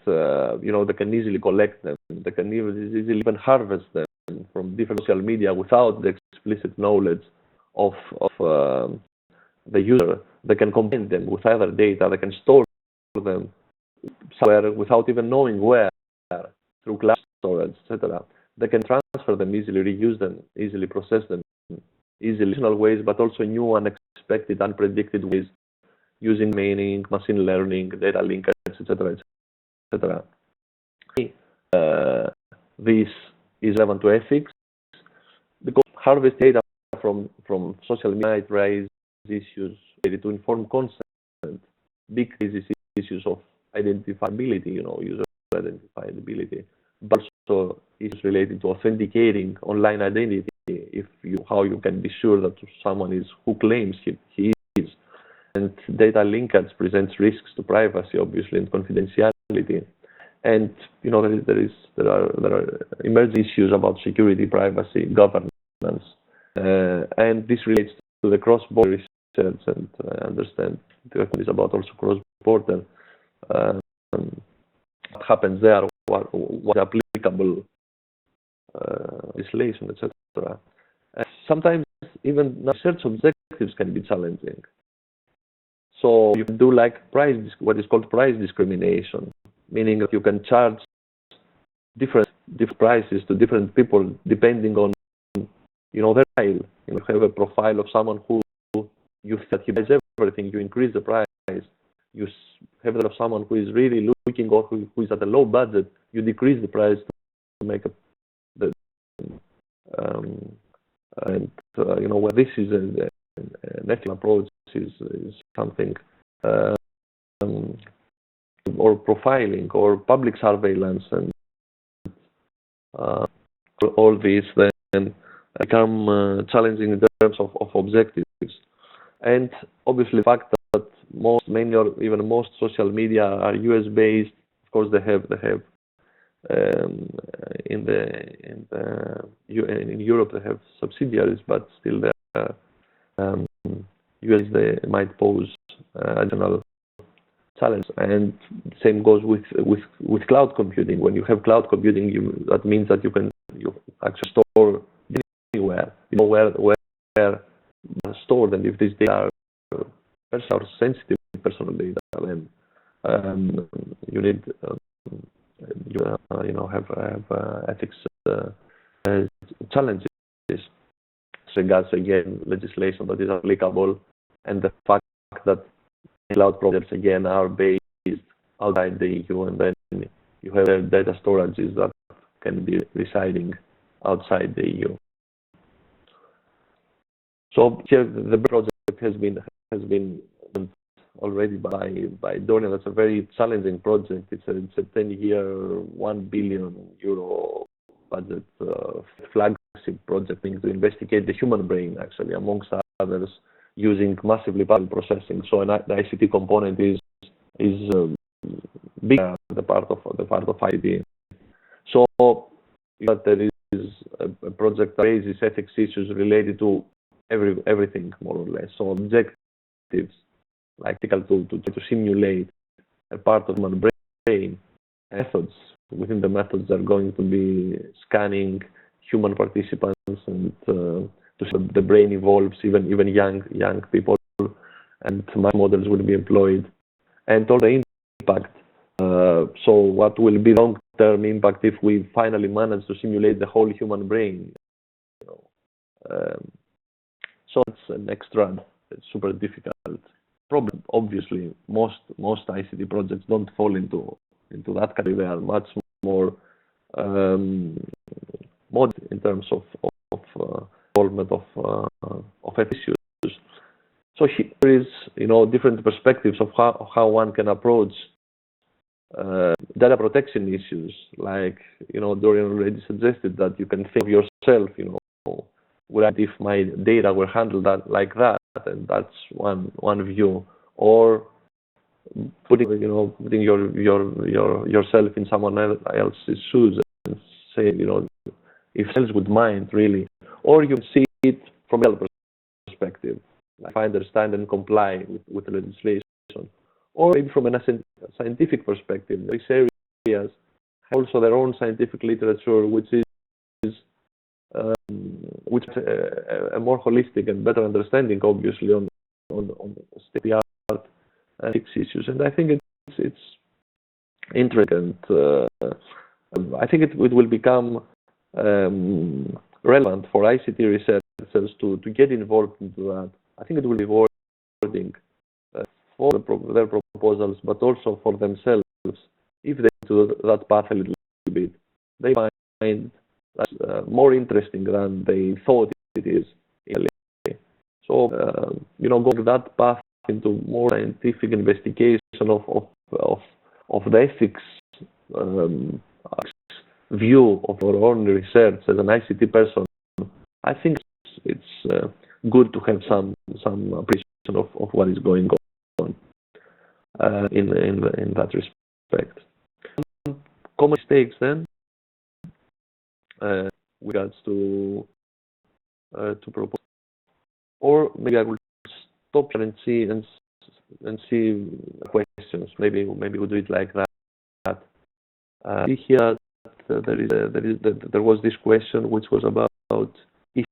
they can easily collect them. They can easily even harvest them from different social media without the explicit knowledge of the user. They can combine them with other data. They can store them somewhere without even knowing where, through cloud storage, etc. They can transfer them easily, reuse them, easily process them, easily additional ways, but also new, unexpected, unpredicted ways, using meaning, machine learning, data linkers, etc., etc. This is relevant to ethics because harvest data from social media might raise issues related to informed consent, big issues of identifiability, user identifiability, but also issues related to authenticating online identity. How you can be sure that someone is who claims he is, and data linkage presents risks to privacy, obviously, and confidentiality. And there are emerging issues about security, privacy, governance, and this relates to the cross-border research. And I understand the question is about also cross-border. What happens there? What applicable legislation, etc. Sometimes even research objectives can be challenging. So you can do like what is called price discrimination, meaning that you can charge different prices to different people depending on their style. You have a profile of someone who you think he buys everything, you increase the price. You have that of someone who is really looking or who is at a low budget, you decrease the price to make where this is an ethical approach is something, or profiling or public surveillance, and all these then become challenging in terms of objectives. And obviously the fact that many or even most social media are US based. Of course they have in Europe they have subsidiaries, but still US they might pose additional challenge. And the same goes with cloud computing. When you have cloud computing, that means that you actually store anywhere, where stored, and if these data are sensitive personal data, then you need have ethics challenges. regards, again, legislation that is applicable, and the fact that cloud providers, again, are based outside the EU, and then you have data storages that can be residing outside the EU. So here the project has been already by Dorian. That's a very challenging project. It's a 10-year, €1 billion budget flagship project to investigate the human brain, actually, amongst others, using massively parallel processing. So the ICT component is big, the part of ICT. So that there is a project that raises ethics issues related to everything, more or less. So objectives, like to simulate a part of human brain, methods. Within the methods are going to be scanning human participants and to see the brain evolves, even young people, and models will be employed, and all the impact. So what will be long-term impact if we finally manage to simulate the whole human brain? So it's an extra, it's super difficult problem. Obviously, most ICT projects don't fall into that category. They are much more modest in terms of involvement of issues. So here is, different perspectives of how one can approach data protection issues. Like, Dorian already suggested that you can think of yourself, what if my data were handled like that, and that's one view. Or putting yourself in someone else's shoes and say, if else would mind, really. Or you see it from a perspective, like if I understand and comply with the legislation. Or maybe from a scientific perspective. These areas have also their own scientific literature, which is a more holistic and better understanding, obviously, on state-of-the-art ethics issues. And I think it's interesting. I think it will become relevant for ICT researchers to get involved into that. I think it will be rewarding for their proposals, but also for themselves, if they do that path a little bit. They find that more interesting than they thought it is. So, going that path into more scientific investigation of the ethics view of our own research as an ICT person, I think it's good to have some appreciation of what is going on in that respect. Common mistakes then, with regards to propose, or maybe I will stop here and see questions. Maybe we'll do it like that. See here, there was this question which was about if,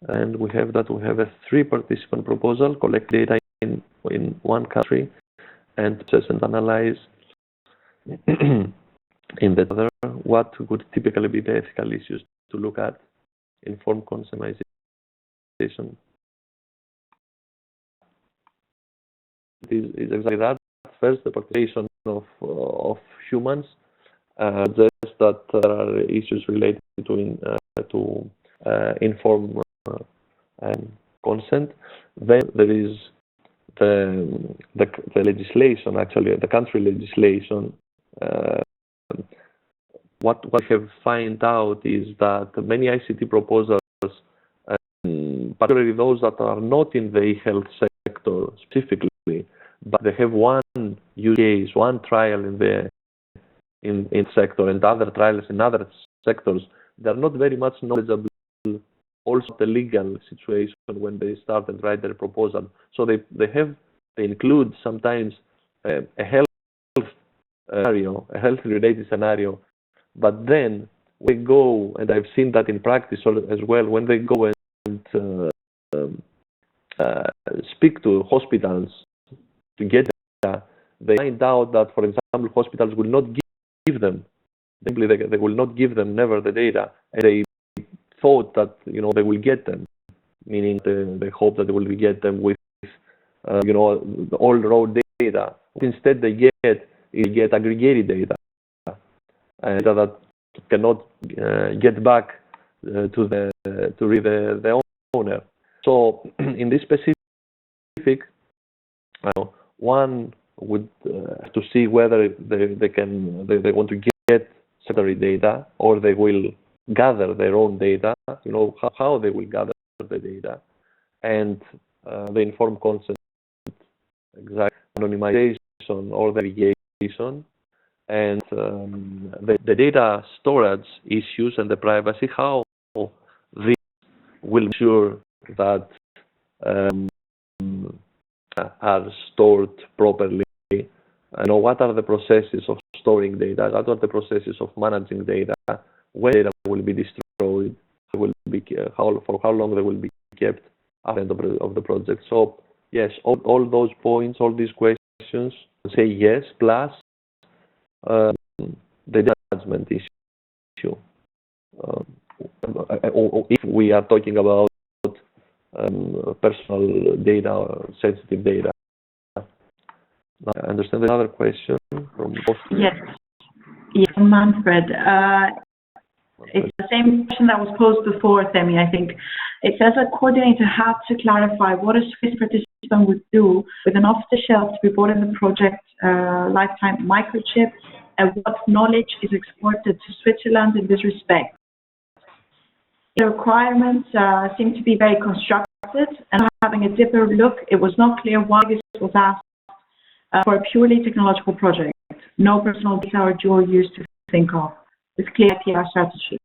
and we have a 3-participant proposal: collect data in one country and process and analyze in the other. What would typically be the ethical issues to look at? Informed consumization. It is exactly that. First, the participation of humans. Just that there are issues related to informed consent. Then there is the legislation, actually, the country legislation. What we have found out is that many ICT proposals, particularly those that are not in the health sector specifically, but they have one use case, one trial in the sector and other trials in other sectors, they're not very much knowledgeable also the legal situation when they start and write their proposal. So they include sometimes a health scenario, a health related scenario, but then we go, and I've seen that in practice as well, when they go and speak to hospitals to get data, they find out that, for example, hospitals will not give them, simply they will not give them never the data, and they thought that they will get them, meaning they hope that they will get them with all raw data. Instead, they get aggregated data, and data that cannot get back to the owner. So in this specific, one would to see whether they want to get secondary data, or they will gather their own data. How they will gather the data, and the informed consent, exact anonymization or the aggregation, and the data storage issues and the privacy, how this will ensure that are stored properly. What are the processes of storing data? What are the processes of managing data? When data will be destroyed? For how long they will be kept at the end of the project? So yes, all those points, all these questions, say yes, plus the judgment issue. If we are talking about personal data or sensitive data. I understand another question from Yes, Manfred. It's the same question that was posed before, Themi, I think. It says a coordinator had to clarify what a Swiss participant would do with an off-the-shelf to be bought in the project lifetime microchip, and what knowledge is exported to Switzerland in this respect. The requirements seem to be very constructed, and having a deeper look, it was not clear why this was asked for a purely technological project. No personal data or dual use to think of, with clear PR strategy.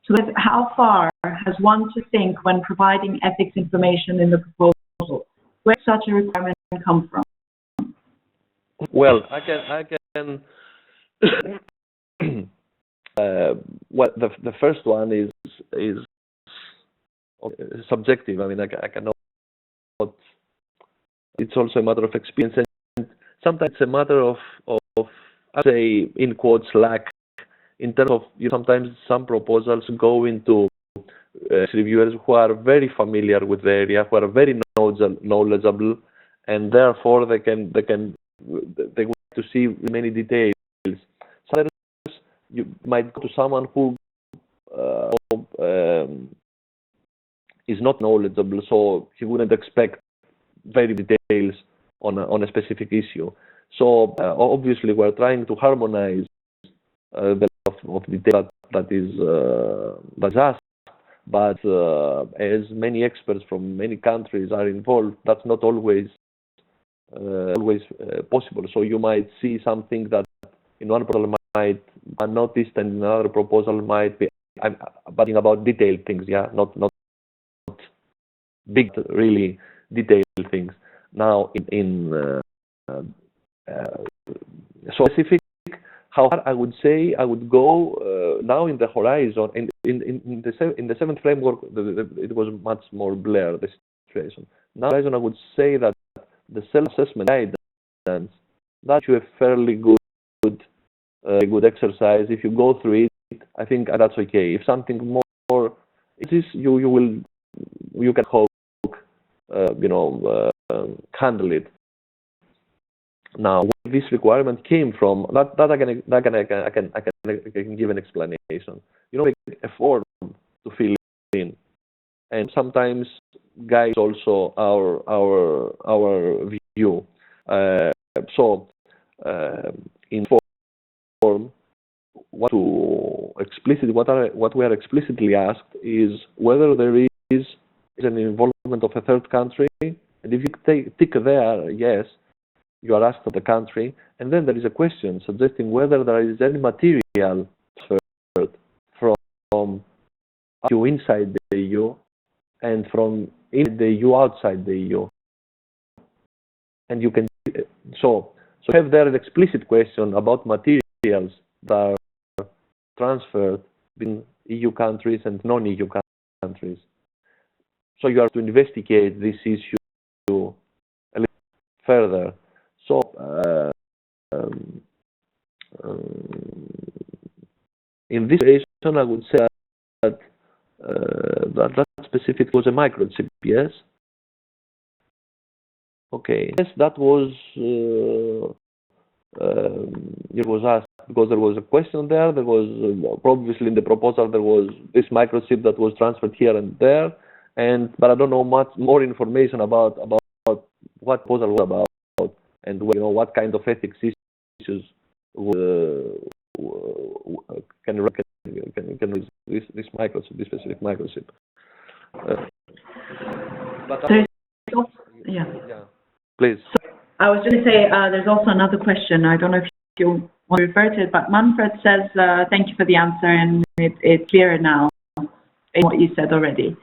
So how far has one to think when providing ethics information in the proposal? Where does such a requirement come from? Well, I can well, the first one is subjective. I mean, I cannot. It's also a matter of experience, and sometimes it's a matter of I'd say, in quotes, lack. In terms of, sometimes some proposals go into reviewers who are very familiar with the area, who are very knowledgeable, and therefore they want to see many details. Sometimes you might go to someone who is not knowledgeable, so he wouldn't expect very details on a specific issue. So obviously we're trying to harmonize the level of detail that's asked, but as many experts from many countries are involved, that's not always possible. So you might see something that in one proposal might be unnoticed, and in another proposal might be. I'm talking about detailed things, not big, really detailed things. Now, so specific, how far I would say I would go now in the horizon. In the seventh framework, it was much more blurred, the situation. Now, horizon, I would say that the self-assessment guidance, that's a fairly good exercise. If you go through it, I think that's okay. If something more it is, you can hope handle it. Now, where this requirement came from, that I can give an explanation. A form to fill in, and sometimes guides also our view. In form, what we are explicitly asked is whether there is an involvement of a third country, and if you tick there, yes, you are asked of the country, and then there is a question suggesting whether there is any material transferred from EU inside the EU and from in the EU outside the EU. And you can so have there an explicit question about materials that are transferred between EU countries and non-EU countries. So you have to investigate this issue a little further. So in this situation, I would say that that specific was a microchip, yes? Okay, yes, that was, it was asked because there was a question there. There was, obviously in the proposal, there was this microchip that was transferred here and there, but I don't know much more information about what proposal was about and what kind of ethics issues can this microchip, this specific microchip. Yeah. Please. I was going to say there's also another question. I don't know if you want to refer to it, but Manfred says, thank you for the answer, and it's clearer now in what you said already.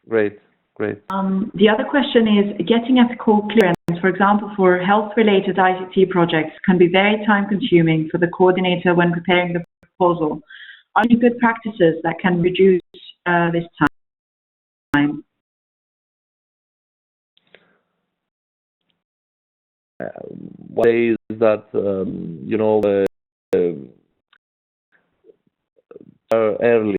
Great. The other question is, getting ethical clearance, for example, for health-related ICT projects, can be very time-consuming for the coordinator when preparing the proposal. Are there good practices that can reduce this time? One way is that early.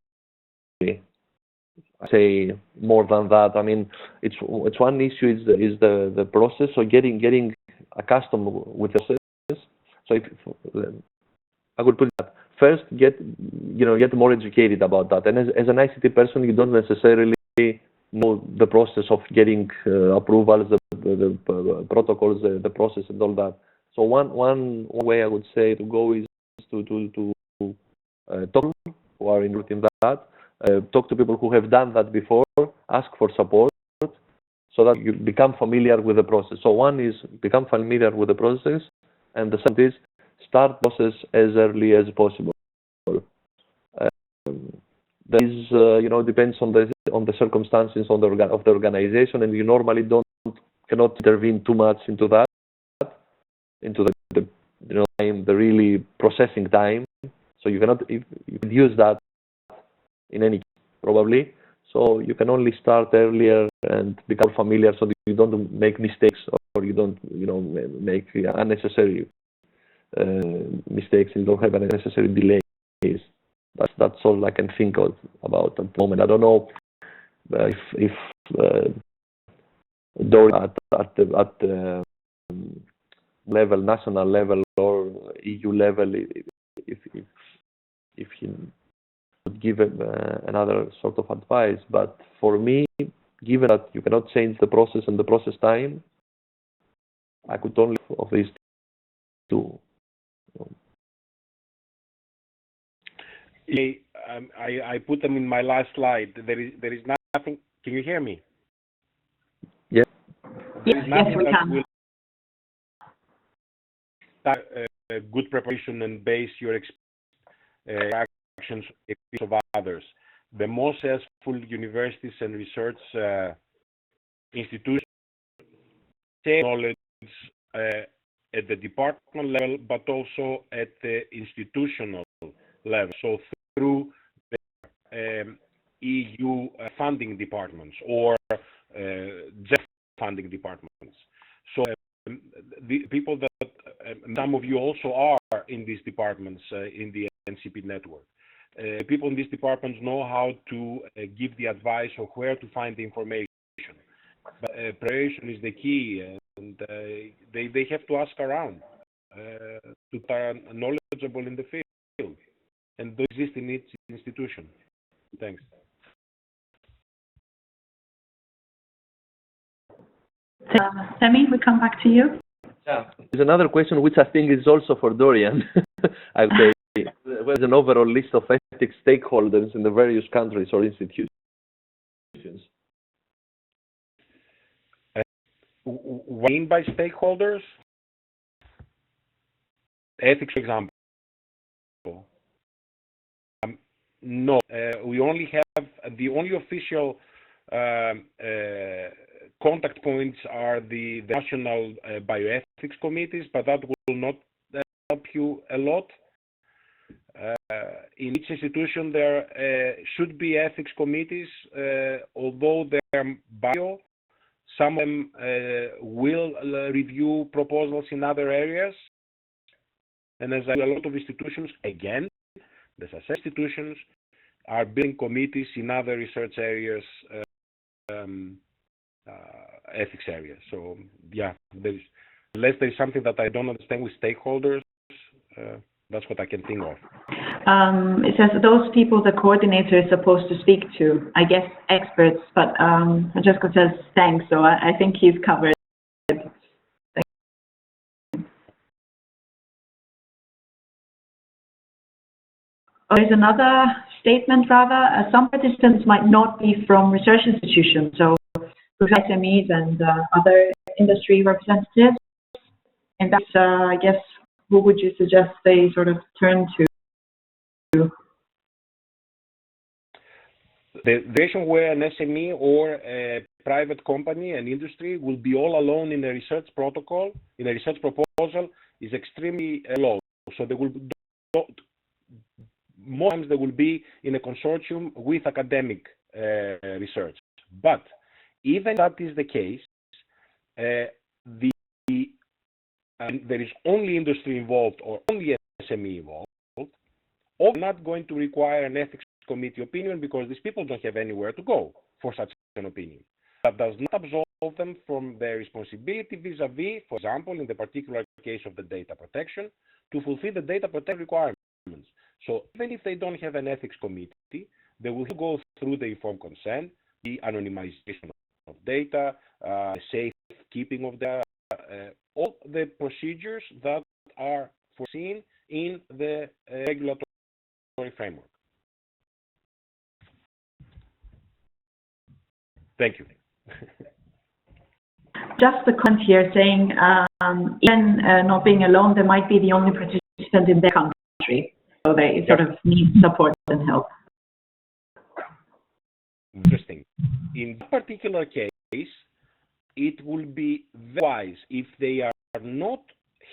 I say more than that. I mean, it's one issue is the process. So getting accustomed with the process. So I would put that first, get more educated about that. And as an ICT person, you don't necessarily know the process of getting approvals, the protocols, the process, and all that. So one way I would say to go is to talk to people who are involved in that. Talk to people who have done that before. Ask for support so that you become familiar with the process. So one is become familiar with the process, and the second is start the process as early as possible. That is, depends on the circumstances of the organization, and you normally cannot intervene too much into that, into the time, the really processing time. So you cannot use that in any case, probably. So you can only start earlier and become familiar, so that you don't make mistakes or you don't make unnecessary mistakes and you don't have unnecessary delays. That's all I can think of about at the moment. I don't know if at the level, national level or EU level, if you would give another sort of advice. But for me, given that you cannot change the process and the process time, I could only of these two. I put them in my last slide. There is nothing. Can you hear me? Yeah. There is nothing we that can. will start good preparation and base your actions of others. The most successful universities and research institutions share knowledge at the department level, but also at the institutional level. So through the EU funding departments or JEF funding departments. So the people that some of you also are in these departments in the NCP network. People in these departments know how to give the advice of where to find the information. But preparation is the key, and they have to ask around to be knowledgeable in the field, and those exist in each institution. Thanks. Semi, we come back to you. Yeah. There's another question which I think is also for Dorian. I would say, there's an overall list of ethics stakeholders in the various countries or institutions. What do you mean by stakeholders? Ethics, for example. No, we only have the only official contact points are the national bioethics committees, but that will not help you a lot. In each institution there should be ethics committees, although they're bio. Some of them will review proposals in other areas. And as a lot of institutions, again, there's institutions, are building committees in other research areas, ethics areas. So yeah, unless there's something that I don't understand with stakeholders, that's what I can think of. It says those people the coordinator is supposed to speak to, I guess experts, but Francesco says thanks, so I think he's covered. There's another statement rather, some participants might not be from research institutions, so SMEs and other industry representatives. And that's, I guess, who would you suggest they sort of turn to? The situation where an SME or a private company, an industry, will be all alone in a research protocol, in a research proposal, is extremely low. So they will, more times they will be in a consortium with academic research. But even that is the case, there is only industry involved or only SME involved, or not going to require an ethics committee opinion because these people don't have anywhere to go for such an opinion. That does not absolve them from their responsibility vis-a-vis, for example, in the particular case of the data protection, to fulfill the data protection requirements. So even if they don't have an ethics committee, they will go through the informed consent, the anonymization of data, safe keeping of data, all the procedures that are foreseen in the regulatory framework. Thank you. Just the comment here saying, even not being alone, they might be the only participant in their country, so they sort of need support and help. Interesting. In this particular case, it will be very wise if they are not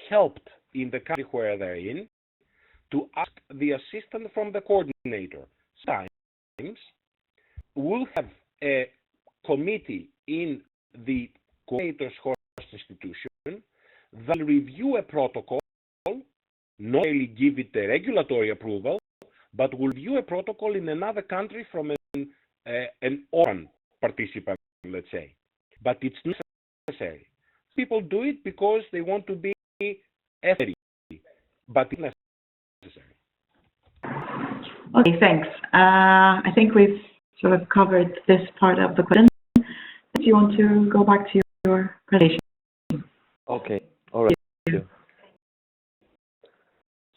helped in the country where they're in to ask the assistance from the coordinator. Sometimes we'll have a committee in the coordinator's host institution that will review a protocol, not only give it a regulatory approval, but will review a protocol in another country from an organ participant, let's say. But it's not necessary. People do it because they want to be ethical, but it's not necessary. Okay, thanks. I think we've sort of covered this part of the question. Do you want to go back to your presentation? Okay. All right. Thank you.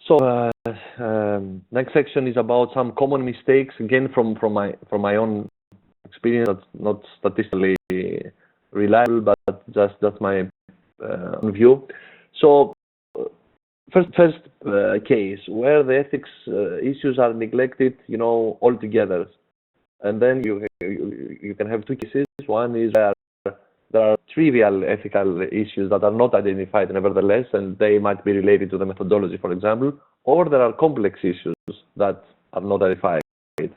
So next section is about some common mistakes. Again, from my own experience, that's not statistically reliable, but just my own view. So first case where the ethics issues are neglected, altogether, and then you can have two cases. One is there are trivial ethical issues that are not identified nevertheless, and they might be related to the methodology, for example, or there are complex issues that are not identified and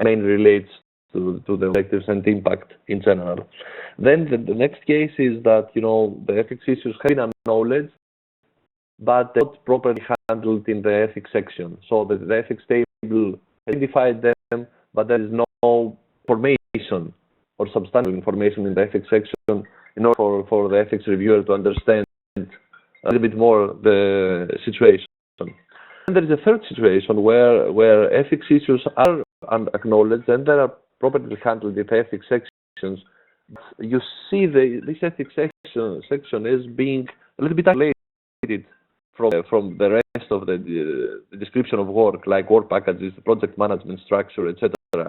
mainly relates to the objectives and impact in general. Then the next case is that the ethics issues have been acknowledged, but they're not properly handled in the ethics section. So the ethics table identified them, but there is no information or substantial information in the ethics section in order for the ethics reviewer to understand a little bit more the situation. And there is a third situation where ethics issues are acknowledged and they are properly handled in the ethics sections. You see this ethics section is being a little bit isolated from the rest of the description of work, like work packages, project management structure, etc. So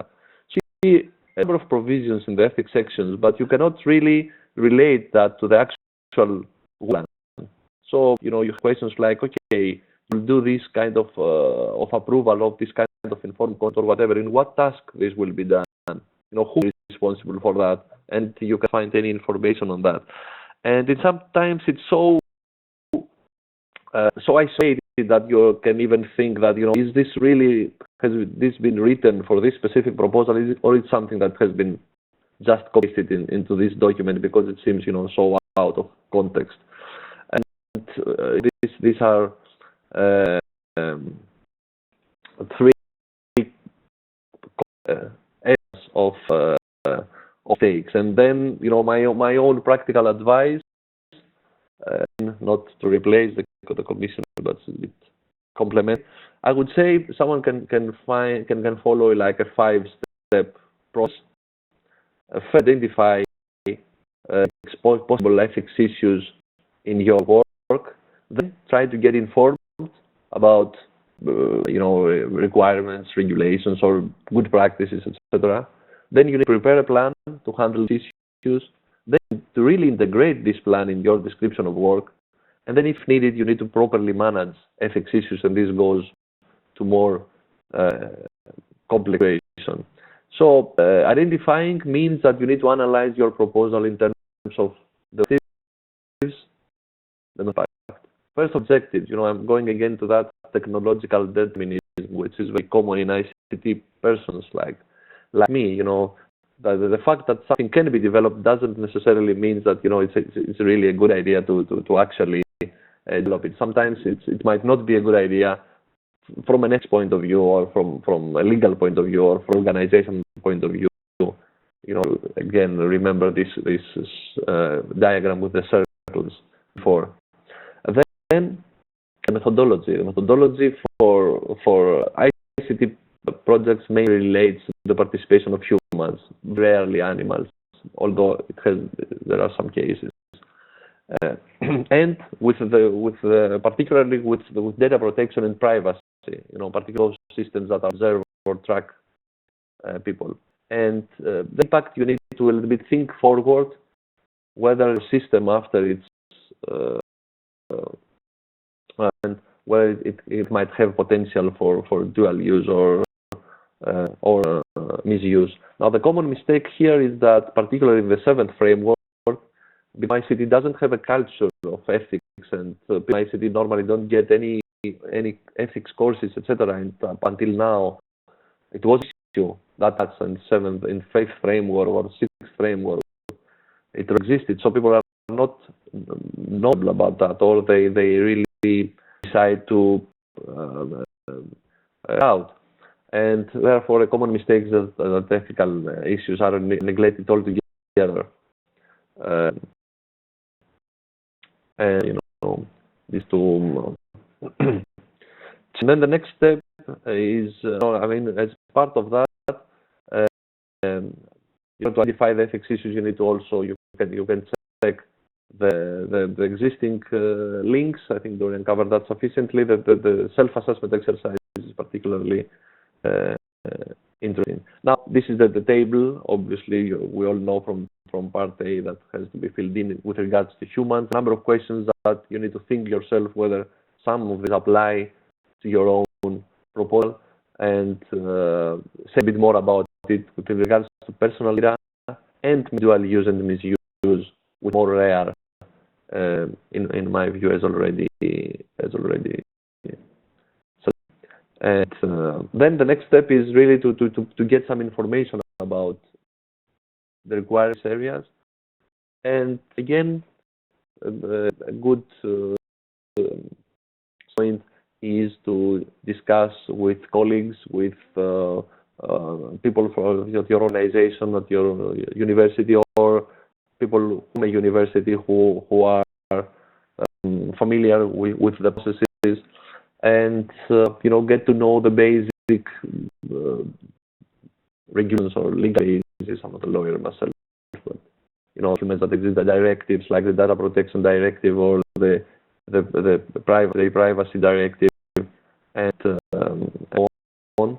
you see a number of provisions in the ethics sections, but you cannot really relate that to the actual plan. So you have questions like, okay, we'll do this kind of approval of this kind of informed consent or whatever. In what task this will be done? Who is responsible for that? And you can find any information on that. And sometimes it's so isolated that you can even think that is this really, has this been written for this specific proposal, or it's something that has been just pasted into this document because it seems so out of context. And these are three areas of stakes. And then, my own practical advice, not to replace the commission, but to complement. I would say someone can follow like a 5-step process. First, identify possible ethics issues in your work. Then try to get informed about requirements, regulations, or good practices, etc. Then you need to prepare a plan to handle these issues. Then to really integrate this plan in your description of work. And then if needed, you need to properly manage ethics issues, and this goes to more complication. So identifying means that you need to analyze your proposal in terms of the objectives, the impact. First objective, I'm going again to that technological determinism, which is very common in ICT persons like me. The fact that something can be developed doesn't necessarily mean that it's really a good idea to actually develop it. Sometimes it might not be a good idea from an ethics point of view, or from a legal point of view, or from organization point of view. Again, remember this diagram with the circles before. Then methodology. The methodology for ICT projects mainly relates to the participation of humans, rarely animals, although there are some cases. And particularly with data protection and privacy, particular systems that observe or track people. And the impact, you need to a little bit think forward whether the system after it's and where it might have potential for dual use or misuse. Now, the common mistake here is that, particularly in the 7th framework, ICT doesn't have a culture of ethics, and ICT normally don't get any ethics courses, etc. And up until now, it was an issue that's in 5th framework or 6th framework. It existed, so people are not knowledgeable about that, or they really decide to out. And therefore, a common mistake is that ethical issues are neglected altogether. And these two. And then the next step is, as part of that, to identify the ethics issues, you need to also you can check the existing links. I think Dorian covered that sufficiently. The self-assessment exercise is particularly interesting. Now, this is the table. Obviously, we all know from part A that has to be filled in with regards to humans. A number of questions that you need to think yourself whether some of these apply to your own proposal, and say a bit more about it with regards to personal data and dual use and misuse, with more rare, in my view, as already. And then the next step is really to get some information about the required areas. And again, a good point is to discuss with colleagues, with people from your organization, at your university, or people from a university who are familiar with the processes, and get to know the basic regulations or legal bases. I'm not a lawyer myself, but documents that exist, the directives like the Data Protection Directive or the Privacy Directive, and on.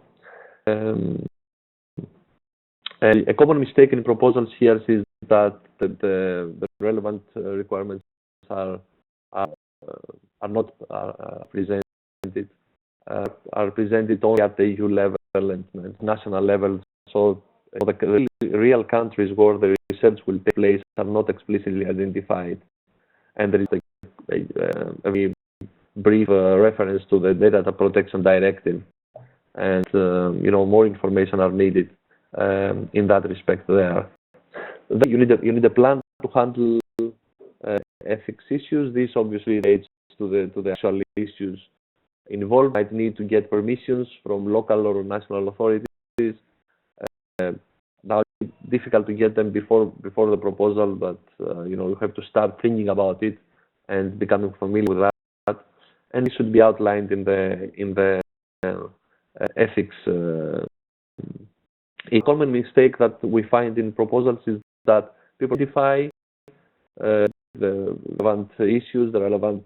A common mistake in proposals here is that the relevant requirements are not presented only at the EU level and national level. So the real countries where the research will take place are not explicitly identified, and there is a very brief reference to the Data Protection Directive, and more information are needed in that respect there. Then you need a plan to handle ethics issues. This obviously relates to the actual issues involved. Might need to get permissions from local or national authorities. now it's difficult to get them before the proposal, but you have to start thinking about it and becoming familiar with that, and it should be outlined in the ethics. A common mistake that we find in proposals is that people identify the relevant issues, the relevant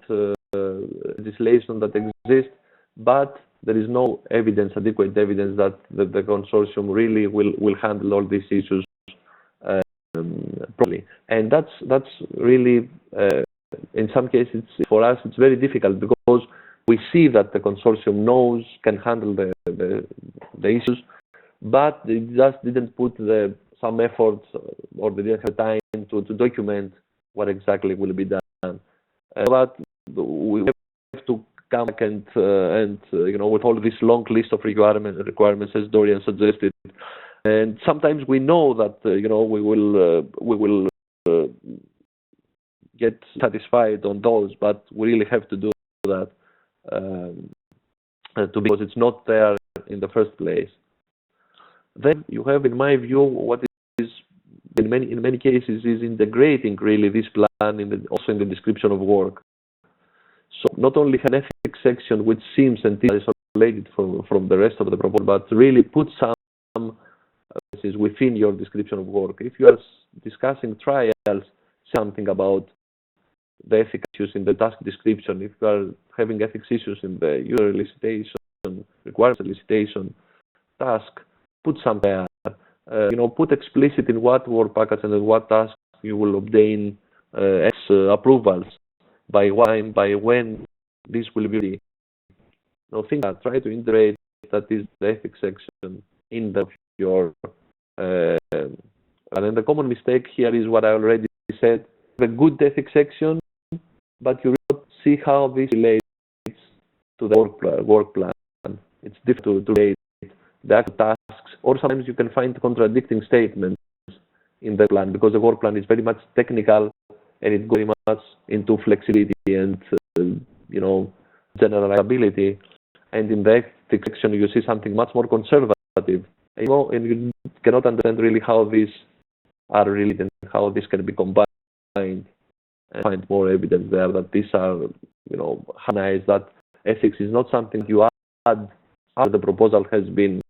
legislation that exists, but there is no evidence, adequate evidence that the consortium really will handle all these issues properly. And that's really, in some cases, for us, it's very difficult because we see that the consortium can handle the issues, but they just didn't put some effort, or they didn't have time to document what exactly will be done. But we have to come back and with all this long list of requirements, as Dorian suggested, and sometimes we know that we will get satisfied on those, but we really have to do that because it's not there in the first place. Then you have, in my view, what is in many cases is integrating really this plan also in the description of work. So not only an ethics section which seems and is isolated from the rest of the proposal, but really put some within your description of work. If you are discussing trials, something about the ethics issues in the task description. If you are having ethics issues in the user elicitation, requirements elicitation task, put some there. Put explicit in what work package and in what task you will obtain approvals, by when this will be ready. Think that, try to integrate that is the ethics section in your and then the common mistake here is what I already said, the good ethics section, but you don't see how this relates to the work plan. It's difficult to relate the actual tasks, or sometimes you can find contradicting statements in the plan because the work plan is very much technical and it goes very much into flexibility and generalizability, and in the ethics section you see something much more conservative, and you cannot understand really how these are related and how this can be combined, and find more evidence there that these are harmonized, that ethics is not something you add after the proposal has been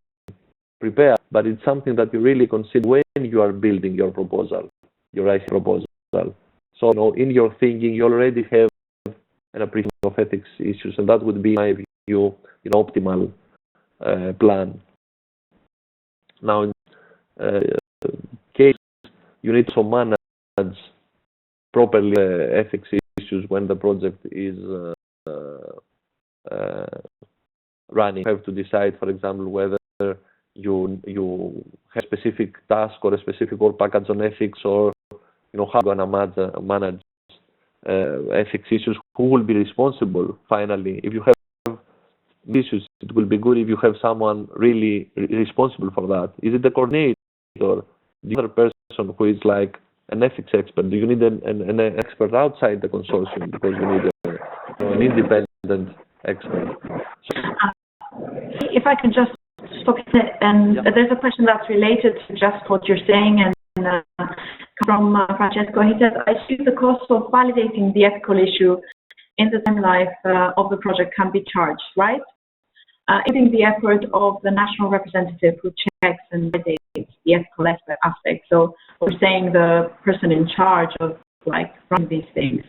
prepared, but it's something that you really consider when you are building your proposal, your ICT proposal. So in your thinking you already have an appreciation of ethics issues, and that would be, in my view, optimal plan. Now, in case you need to manage properly ethics issues when the project is running. You have to decide, for example, whether you have a specific task or a specific work package on ethics, or how you're gonna manage ethics issues. Who will be responsible finally? If you have issues, it will be good if you have someone really responsible for that. Is it the coordinator, the other person who is like an ethics expert? Do you need an expert outside the consortium because you need an independent expert? If I could just stop it, and there's a question that's related to just what you're saying, and from Francesco. He says, I assume the cost of validating the ethical issue in the time life of the project can be charged, right? Including the effort of the national representative who checks and validates the ethical aspect. So we're saying the person in charge of running these things.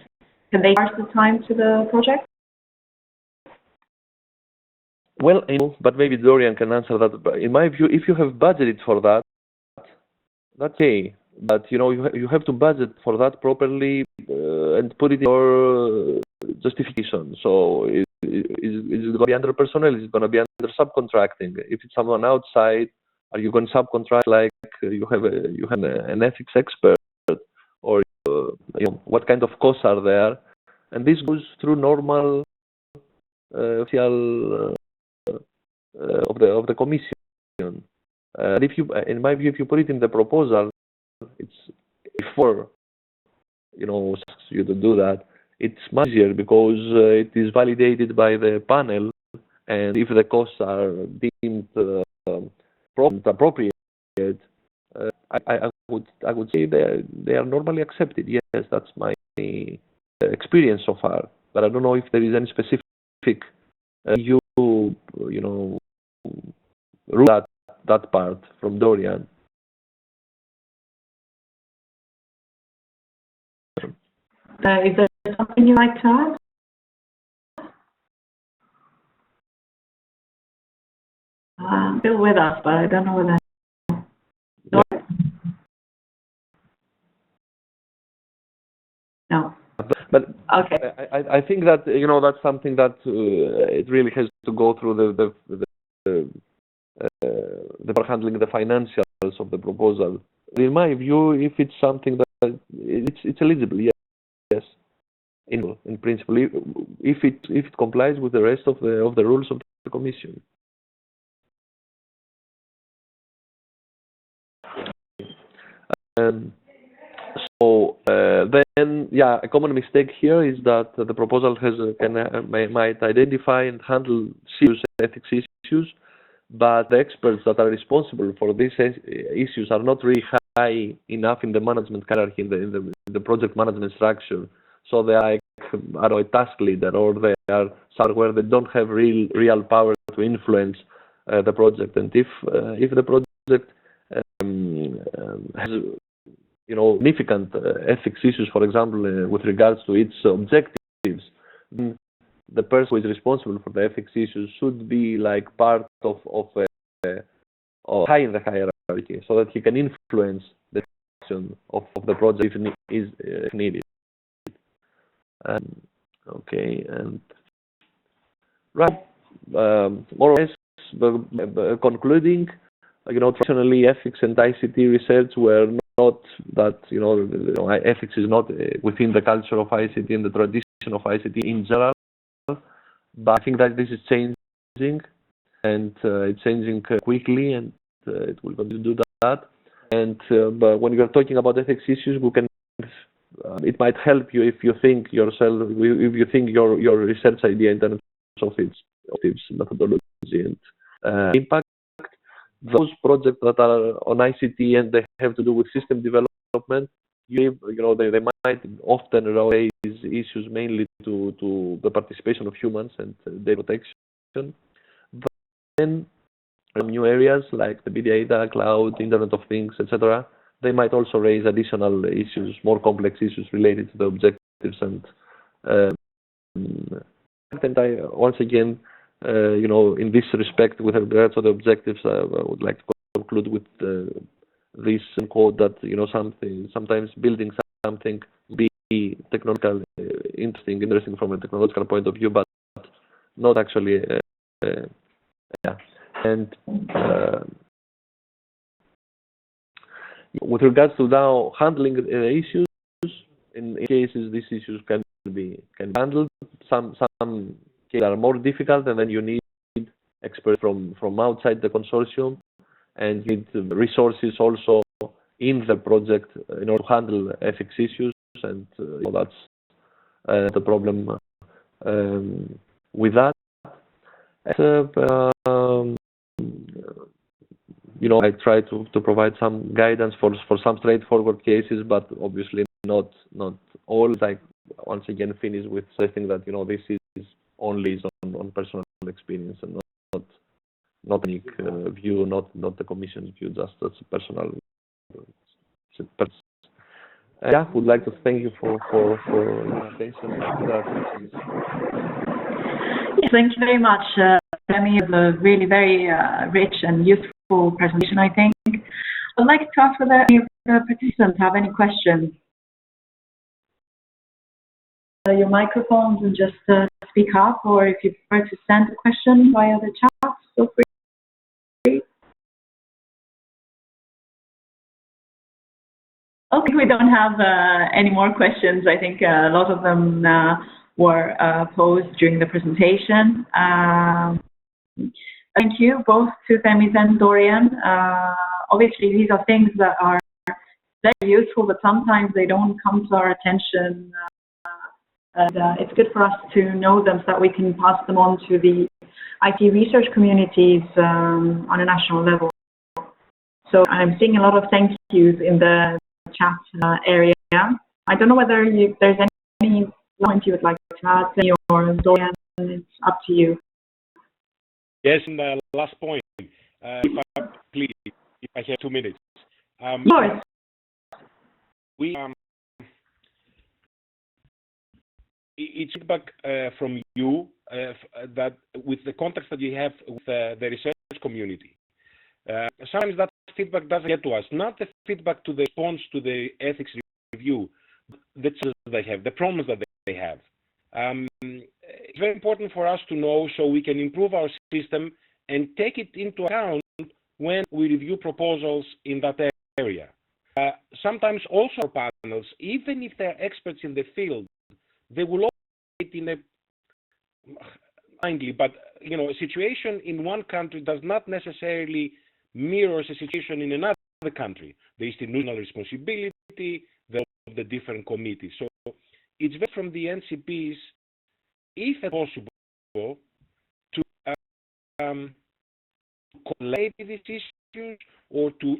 Can they charge the time to the project? Well, but maybe Dorian can answer that. In my view, if you have budgeted for that, that's okay. But you have to budget for that properly and put it in your justification. So is it going to be under personnel? Is it going to be under subcontracting? If it's someone outside, are you going to subcontract like you have an ethics expert, or what kind of costs are there? And this goes through normal of the commission. If you, in my view, if you put it in the proposal, it's before asks you to do that. It's much easier because it is validated by the panel, and if the costs are deemed appropriate, I would say they are normally accepted. Yes, that's my experience so far. But I don't know if there is any specific rule that part from Dorian. Is there something you'd like to add? Still with us, but I don't know whether. No. But okay. I think that that's something that it really has to go through the handling the financials of the proposal. In my view, if it's something that it's eligible, yes, in principle, if it complies with the rest of the rules of the Commission. So then, a common mistake here is that the proposal might identify and handle serious ethics issues, but the experts that are responsible for these issues are not really high enough in the management hierarchy, in the project management structure. So they are like a task leader, or they are somewhere they don't have real power to influence the project. And if the project has significant ethics issues, for example, with regards to its objectives, then the person who is responsible for the ethics issues should be like part of high in the hierarchy, so that he can influence the action of the project if needed. Okay, and right, more or less concluding, traditionally ethics and ICT research were not that, ethics is not within the culture of ICT and the tradition of ICT in general, but I think that this is changing, and it's changing quickly, and it will continue to do that. And but when you're talking about ethics issues, it might help you if you think yourself, if you think your research idea in terms of its methodology and impact. Those projects that are on ICT and they have to do with system development, they might often raise issues mainly to the participation of humans and data protection. But then new areas like the big data, cloud, Internet of Things, etc., they might also raise additional issues, more complex issues related to the objectives. And I once again, in this respect, with regard to the objectives, I would like to conclude with this quote that sometimes building something be technological, interesting from a technological point of view, but not actually. And with regards to now handling issues, in cases these issues can be handled. Some cases are more difficult, and then you need experts from outside the consortium, and you need resources also in the project in order to handle ethics issues, and that's the problem with that. I try to provide some guidance for some straightforward cases, but obviously not all. I once again finish with saying that this is only on personal experience and not unique view, not the Commission's view, just as a personal. Would like to thank you for your attention. Yes, thank you very much, Femi. It was a really very rich and useful presentation, I think. I'd like to ask whether any of the participants have any questions. Your microphones and just speak up, or if you prefer to send a question via the chat, feel free. Okay, we don't have any more questions. I think a lot of them were posed during the presentation. Thank you both to Themis and Dorian. Obviously, these are things that are very useful, but sometimes they don't come to our attention. And it's good for us to know them so that we can pass them on to the IT research communities on a national level. So I'm seeing a lot of thank yous in the chat area. I don't know whether there's any point you would like to add, or Dorian, it's up to you. Yes, and the last point, please, if I have 2 minutes. Of course. It's feedback from you that with the contacts that you have with the research community. Sometimes that feedback doesn't get to us, not the feedback to the response to the ethics review, the challenges they have, the problems that they have. It's very important for us to know so we can improve our system and take it into account when we review proposals in that area. Sometimes also our panels, even if they're experts in the field, they will operate in a mindly, but a situation in one country does not necessarily mirror a situation in another country. The institutional responsibility, the different committees. So it's better from the NCPs, if possible, to collate these issues or to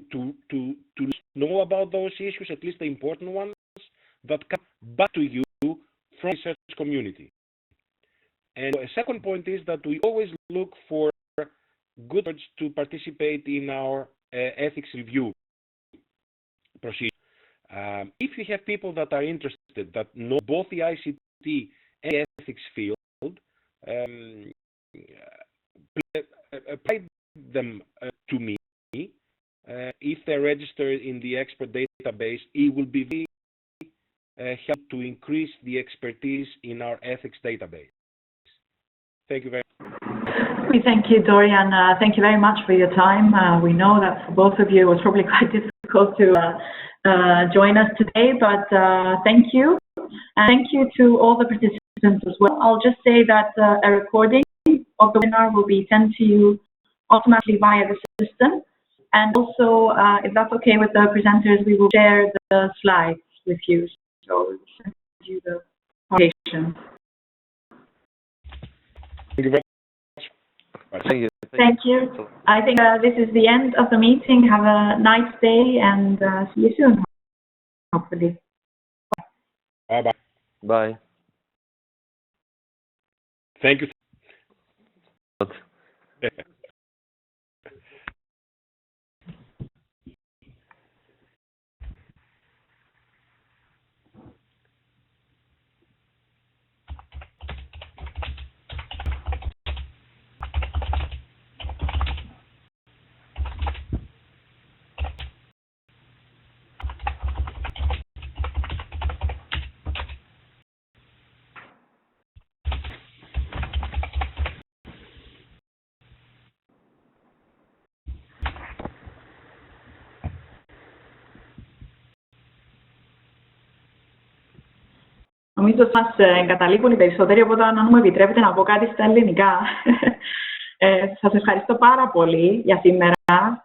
know about those issues, at least the important ones, that come back to you from the research community. And a second point is that we always look for good words to participate in our ethics review procedure. If you have people that are interested, that know both the ICT and the ethics field, provide them to me. If they're registered in the expert database, it will be very helpful to increase the expertise in our ethics database. Thank you very much. Thank you, Dorian. Thank you very much for your time. We know that for both of you it was probably quite difficult to join us today, but thank you. And thank you to all the participants as well. I'll just say that a recording of the webinar will be sent to you automatically via the system. And also, if that's okay with the presenters, we will share the slides with you. So we'll send you the presentation. Thank you very much. Thank you. Thank you. I think this is the end of the meeting. Have a nice day and see you soon, hopefully. Bye-bye. Bye. Thank you. Νομίζω σας εγκαταλείπουν οι περισσότεροι, οπότε αν μου επιτρέπετε να πω κάτι στα ελληνικά. Σας ευχαριστώ πάρα πολύ για σήμερα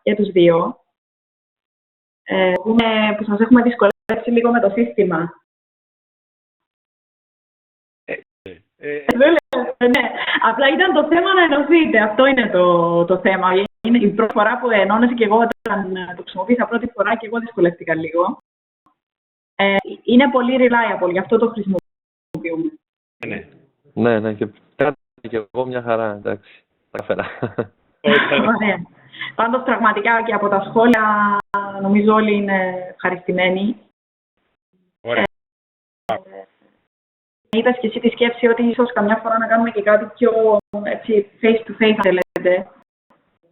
και τους δύο. Που σας έχουμε δυσκολεύσει λίγο με το σύστημα. Ναι, απλά ήταν το θέμα να ενωθείτε. Αυτό είναι το θέμα. Είναι η πρώτη φορά που ενώνεσαι και εγώ όταν το χρησιμοποίησα πρώτη φορά και εγώ δυσκολεύτηκα λίγο. Είναι πολύ reliable, γι' αυτό το χρησιμοποιούμε. Ναι, και εγώ μια χαρά, εντάξει, τα έφερα. Ωραία. Πάντως πραγματικά και από τα σχόλια νομίζω όλοι είναι ευχαριστημένοι. Ωραία. Είδες και εσύ τη σκέψη ότι ίσως καμιά φορά να κάνουμε και κάτι πιο έτσι, face to face, αν θέλετε.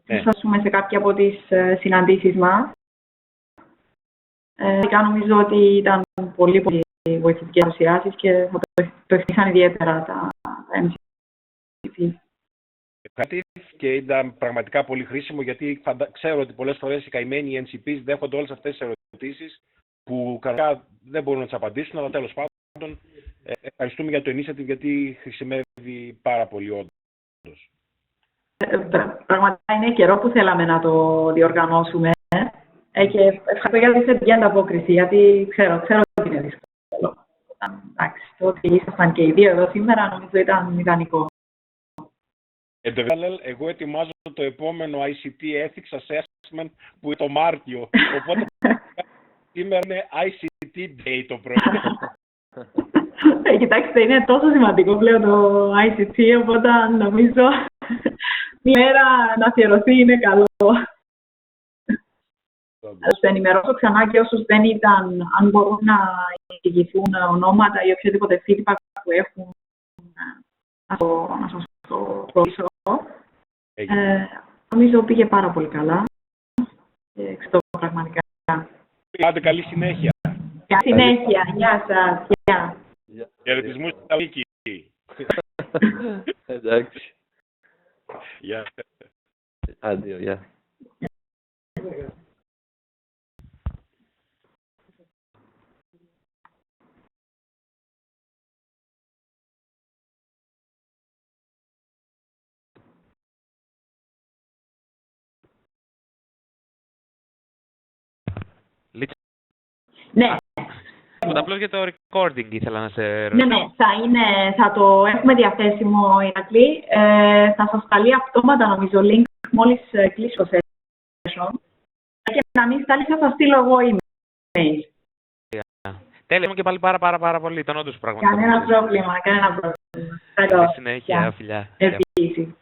Ίσως σε κάποια από τις συναντήσεις μας. Νομίζω ότι ήταν πολύ βοηθητικές παρουσιάσεις και θα το ευτυχάν ιδιαίτερα τα MCP. Και ήταν πραγματικά πολύ χρήσιμο, γιατί ξέρω ότι πολλές φορές οι καημένοι NCPs δέχονται όλες αυτές τις ερωτήσεις που κανονικά δεν μπορούν να τις απαντήσουν, αλλά τέλος πάντων ευχαριστούμε για το initiative, γιατί χρησιμεύει πάρα πολύ όντως. Πραγματικά είναι καιρό που θέλαμε να το διοργανώσουμε και ευχαριστώ για τη θετική ανταπόκριση, γιατί ξέρω ότι είναι δύσκολο. Εντάξει, το ότι ήσασταν και οι δύο εδώ σήμερα νομίζω ήταν ιδανικό. Εγώ ετοιμάζω το επόμενο ICT Ethics Assessment που είναι το Μάρτιο. Οπότε σήμερα είναι ICT Day το πρωί. Κοιτάξτε, είναι τόσο σημαντικό πλέον το ICT, οπότε νομίζω μια μέρα να αφιερωθεί είναι καλό. Θα σας ενημερώσω ξανά και όσους δεν ήταν, αν μπορούν να εξηγηθούν ονόματα ή οποιοδήποτε feedback που έχουν, να σας το προωθήσω. Νομίζω πήγε πάρα πολύ καλά. Ευχαριστώ πραγματικά. Άντε, καλή συνέχεια. Καλή συνέχεια. Γεια σας. Γεια. Χαιρετισμούς στα Βίκη. Εντάξει. Γεια. Αντίο, γεια. Ναι. Απλώς για το recording ήθελα να σε ρωτήσω. Ναι, θα το έχουμε διαθέσιμο, Ηρακλή. Θα σας σταλεί αυτόματα, νομίζω, link μόλις κλείσει το session. Και να μην σταλεί, θα σας στείλω εγώ email. Τέλεια, και πάλι πάρα πολύ. Ήταν όντως πραγματικά. Κανένα πρόβλημα. Καλή συνέχεια, φιλιά. Επίσης.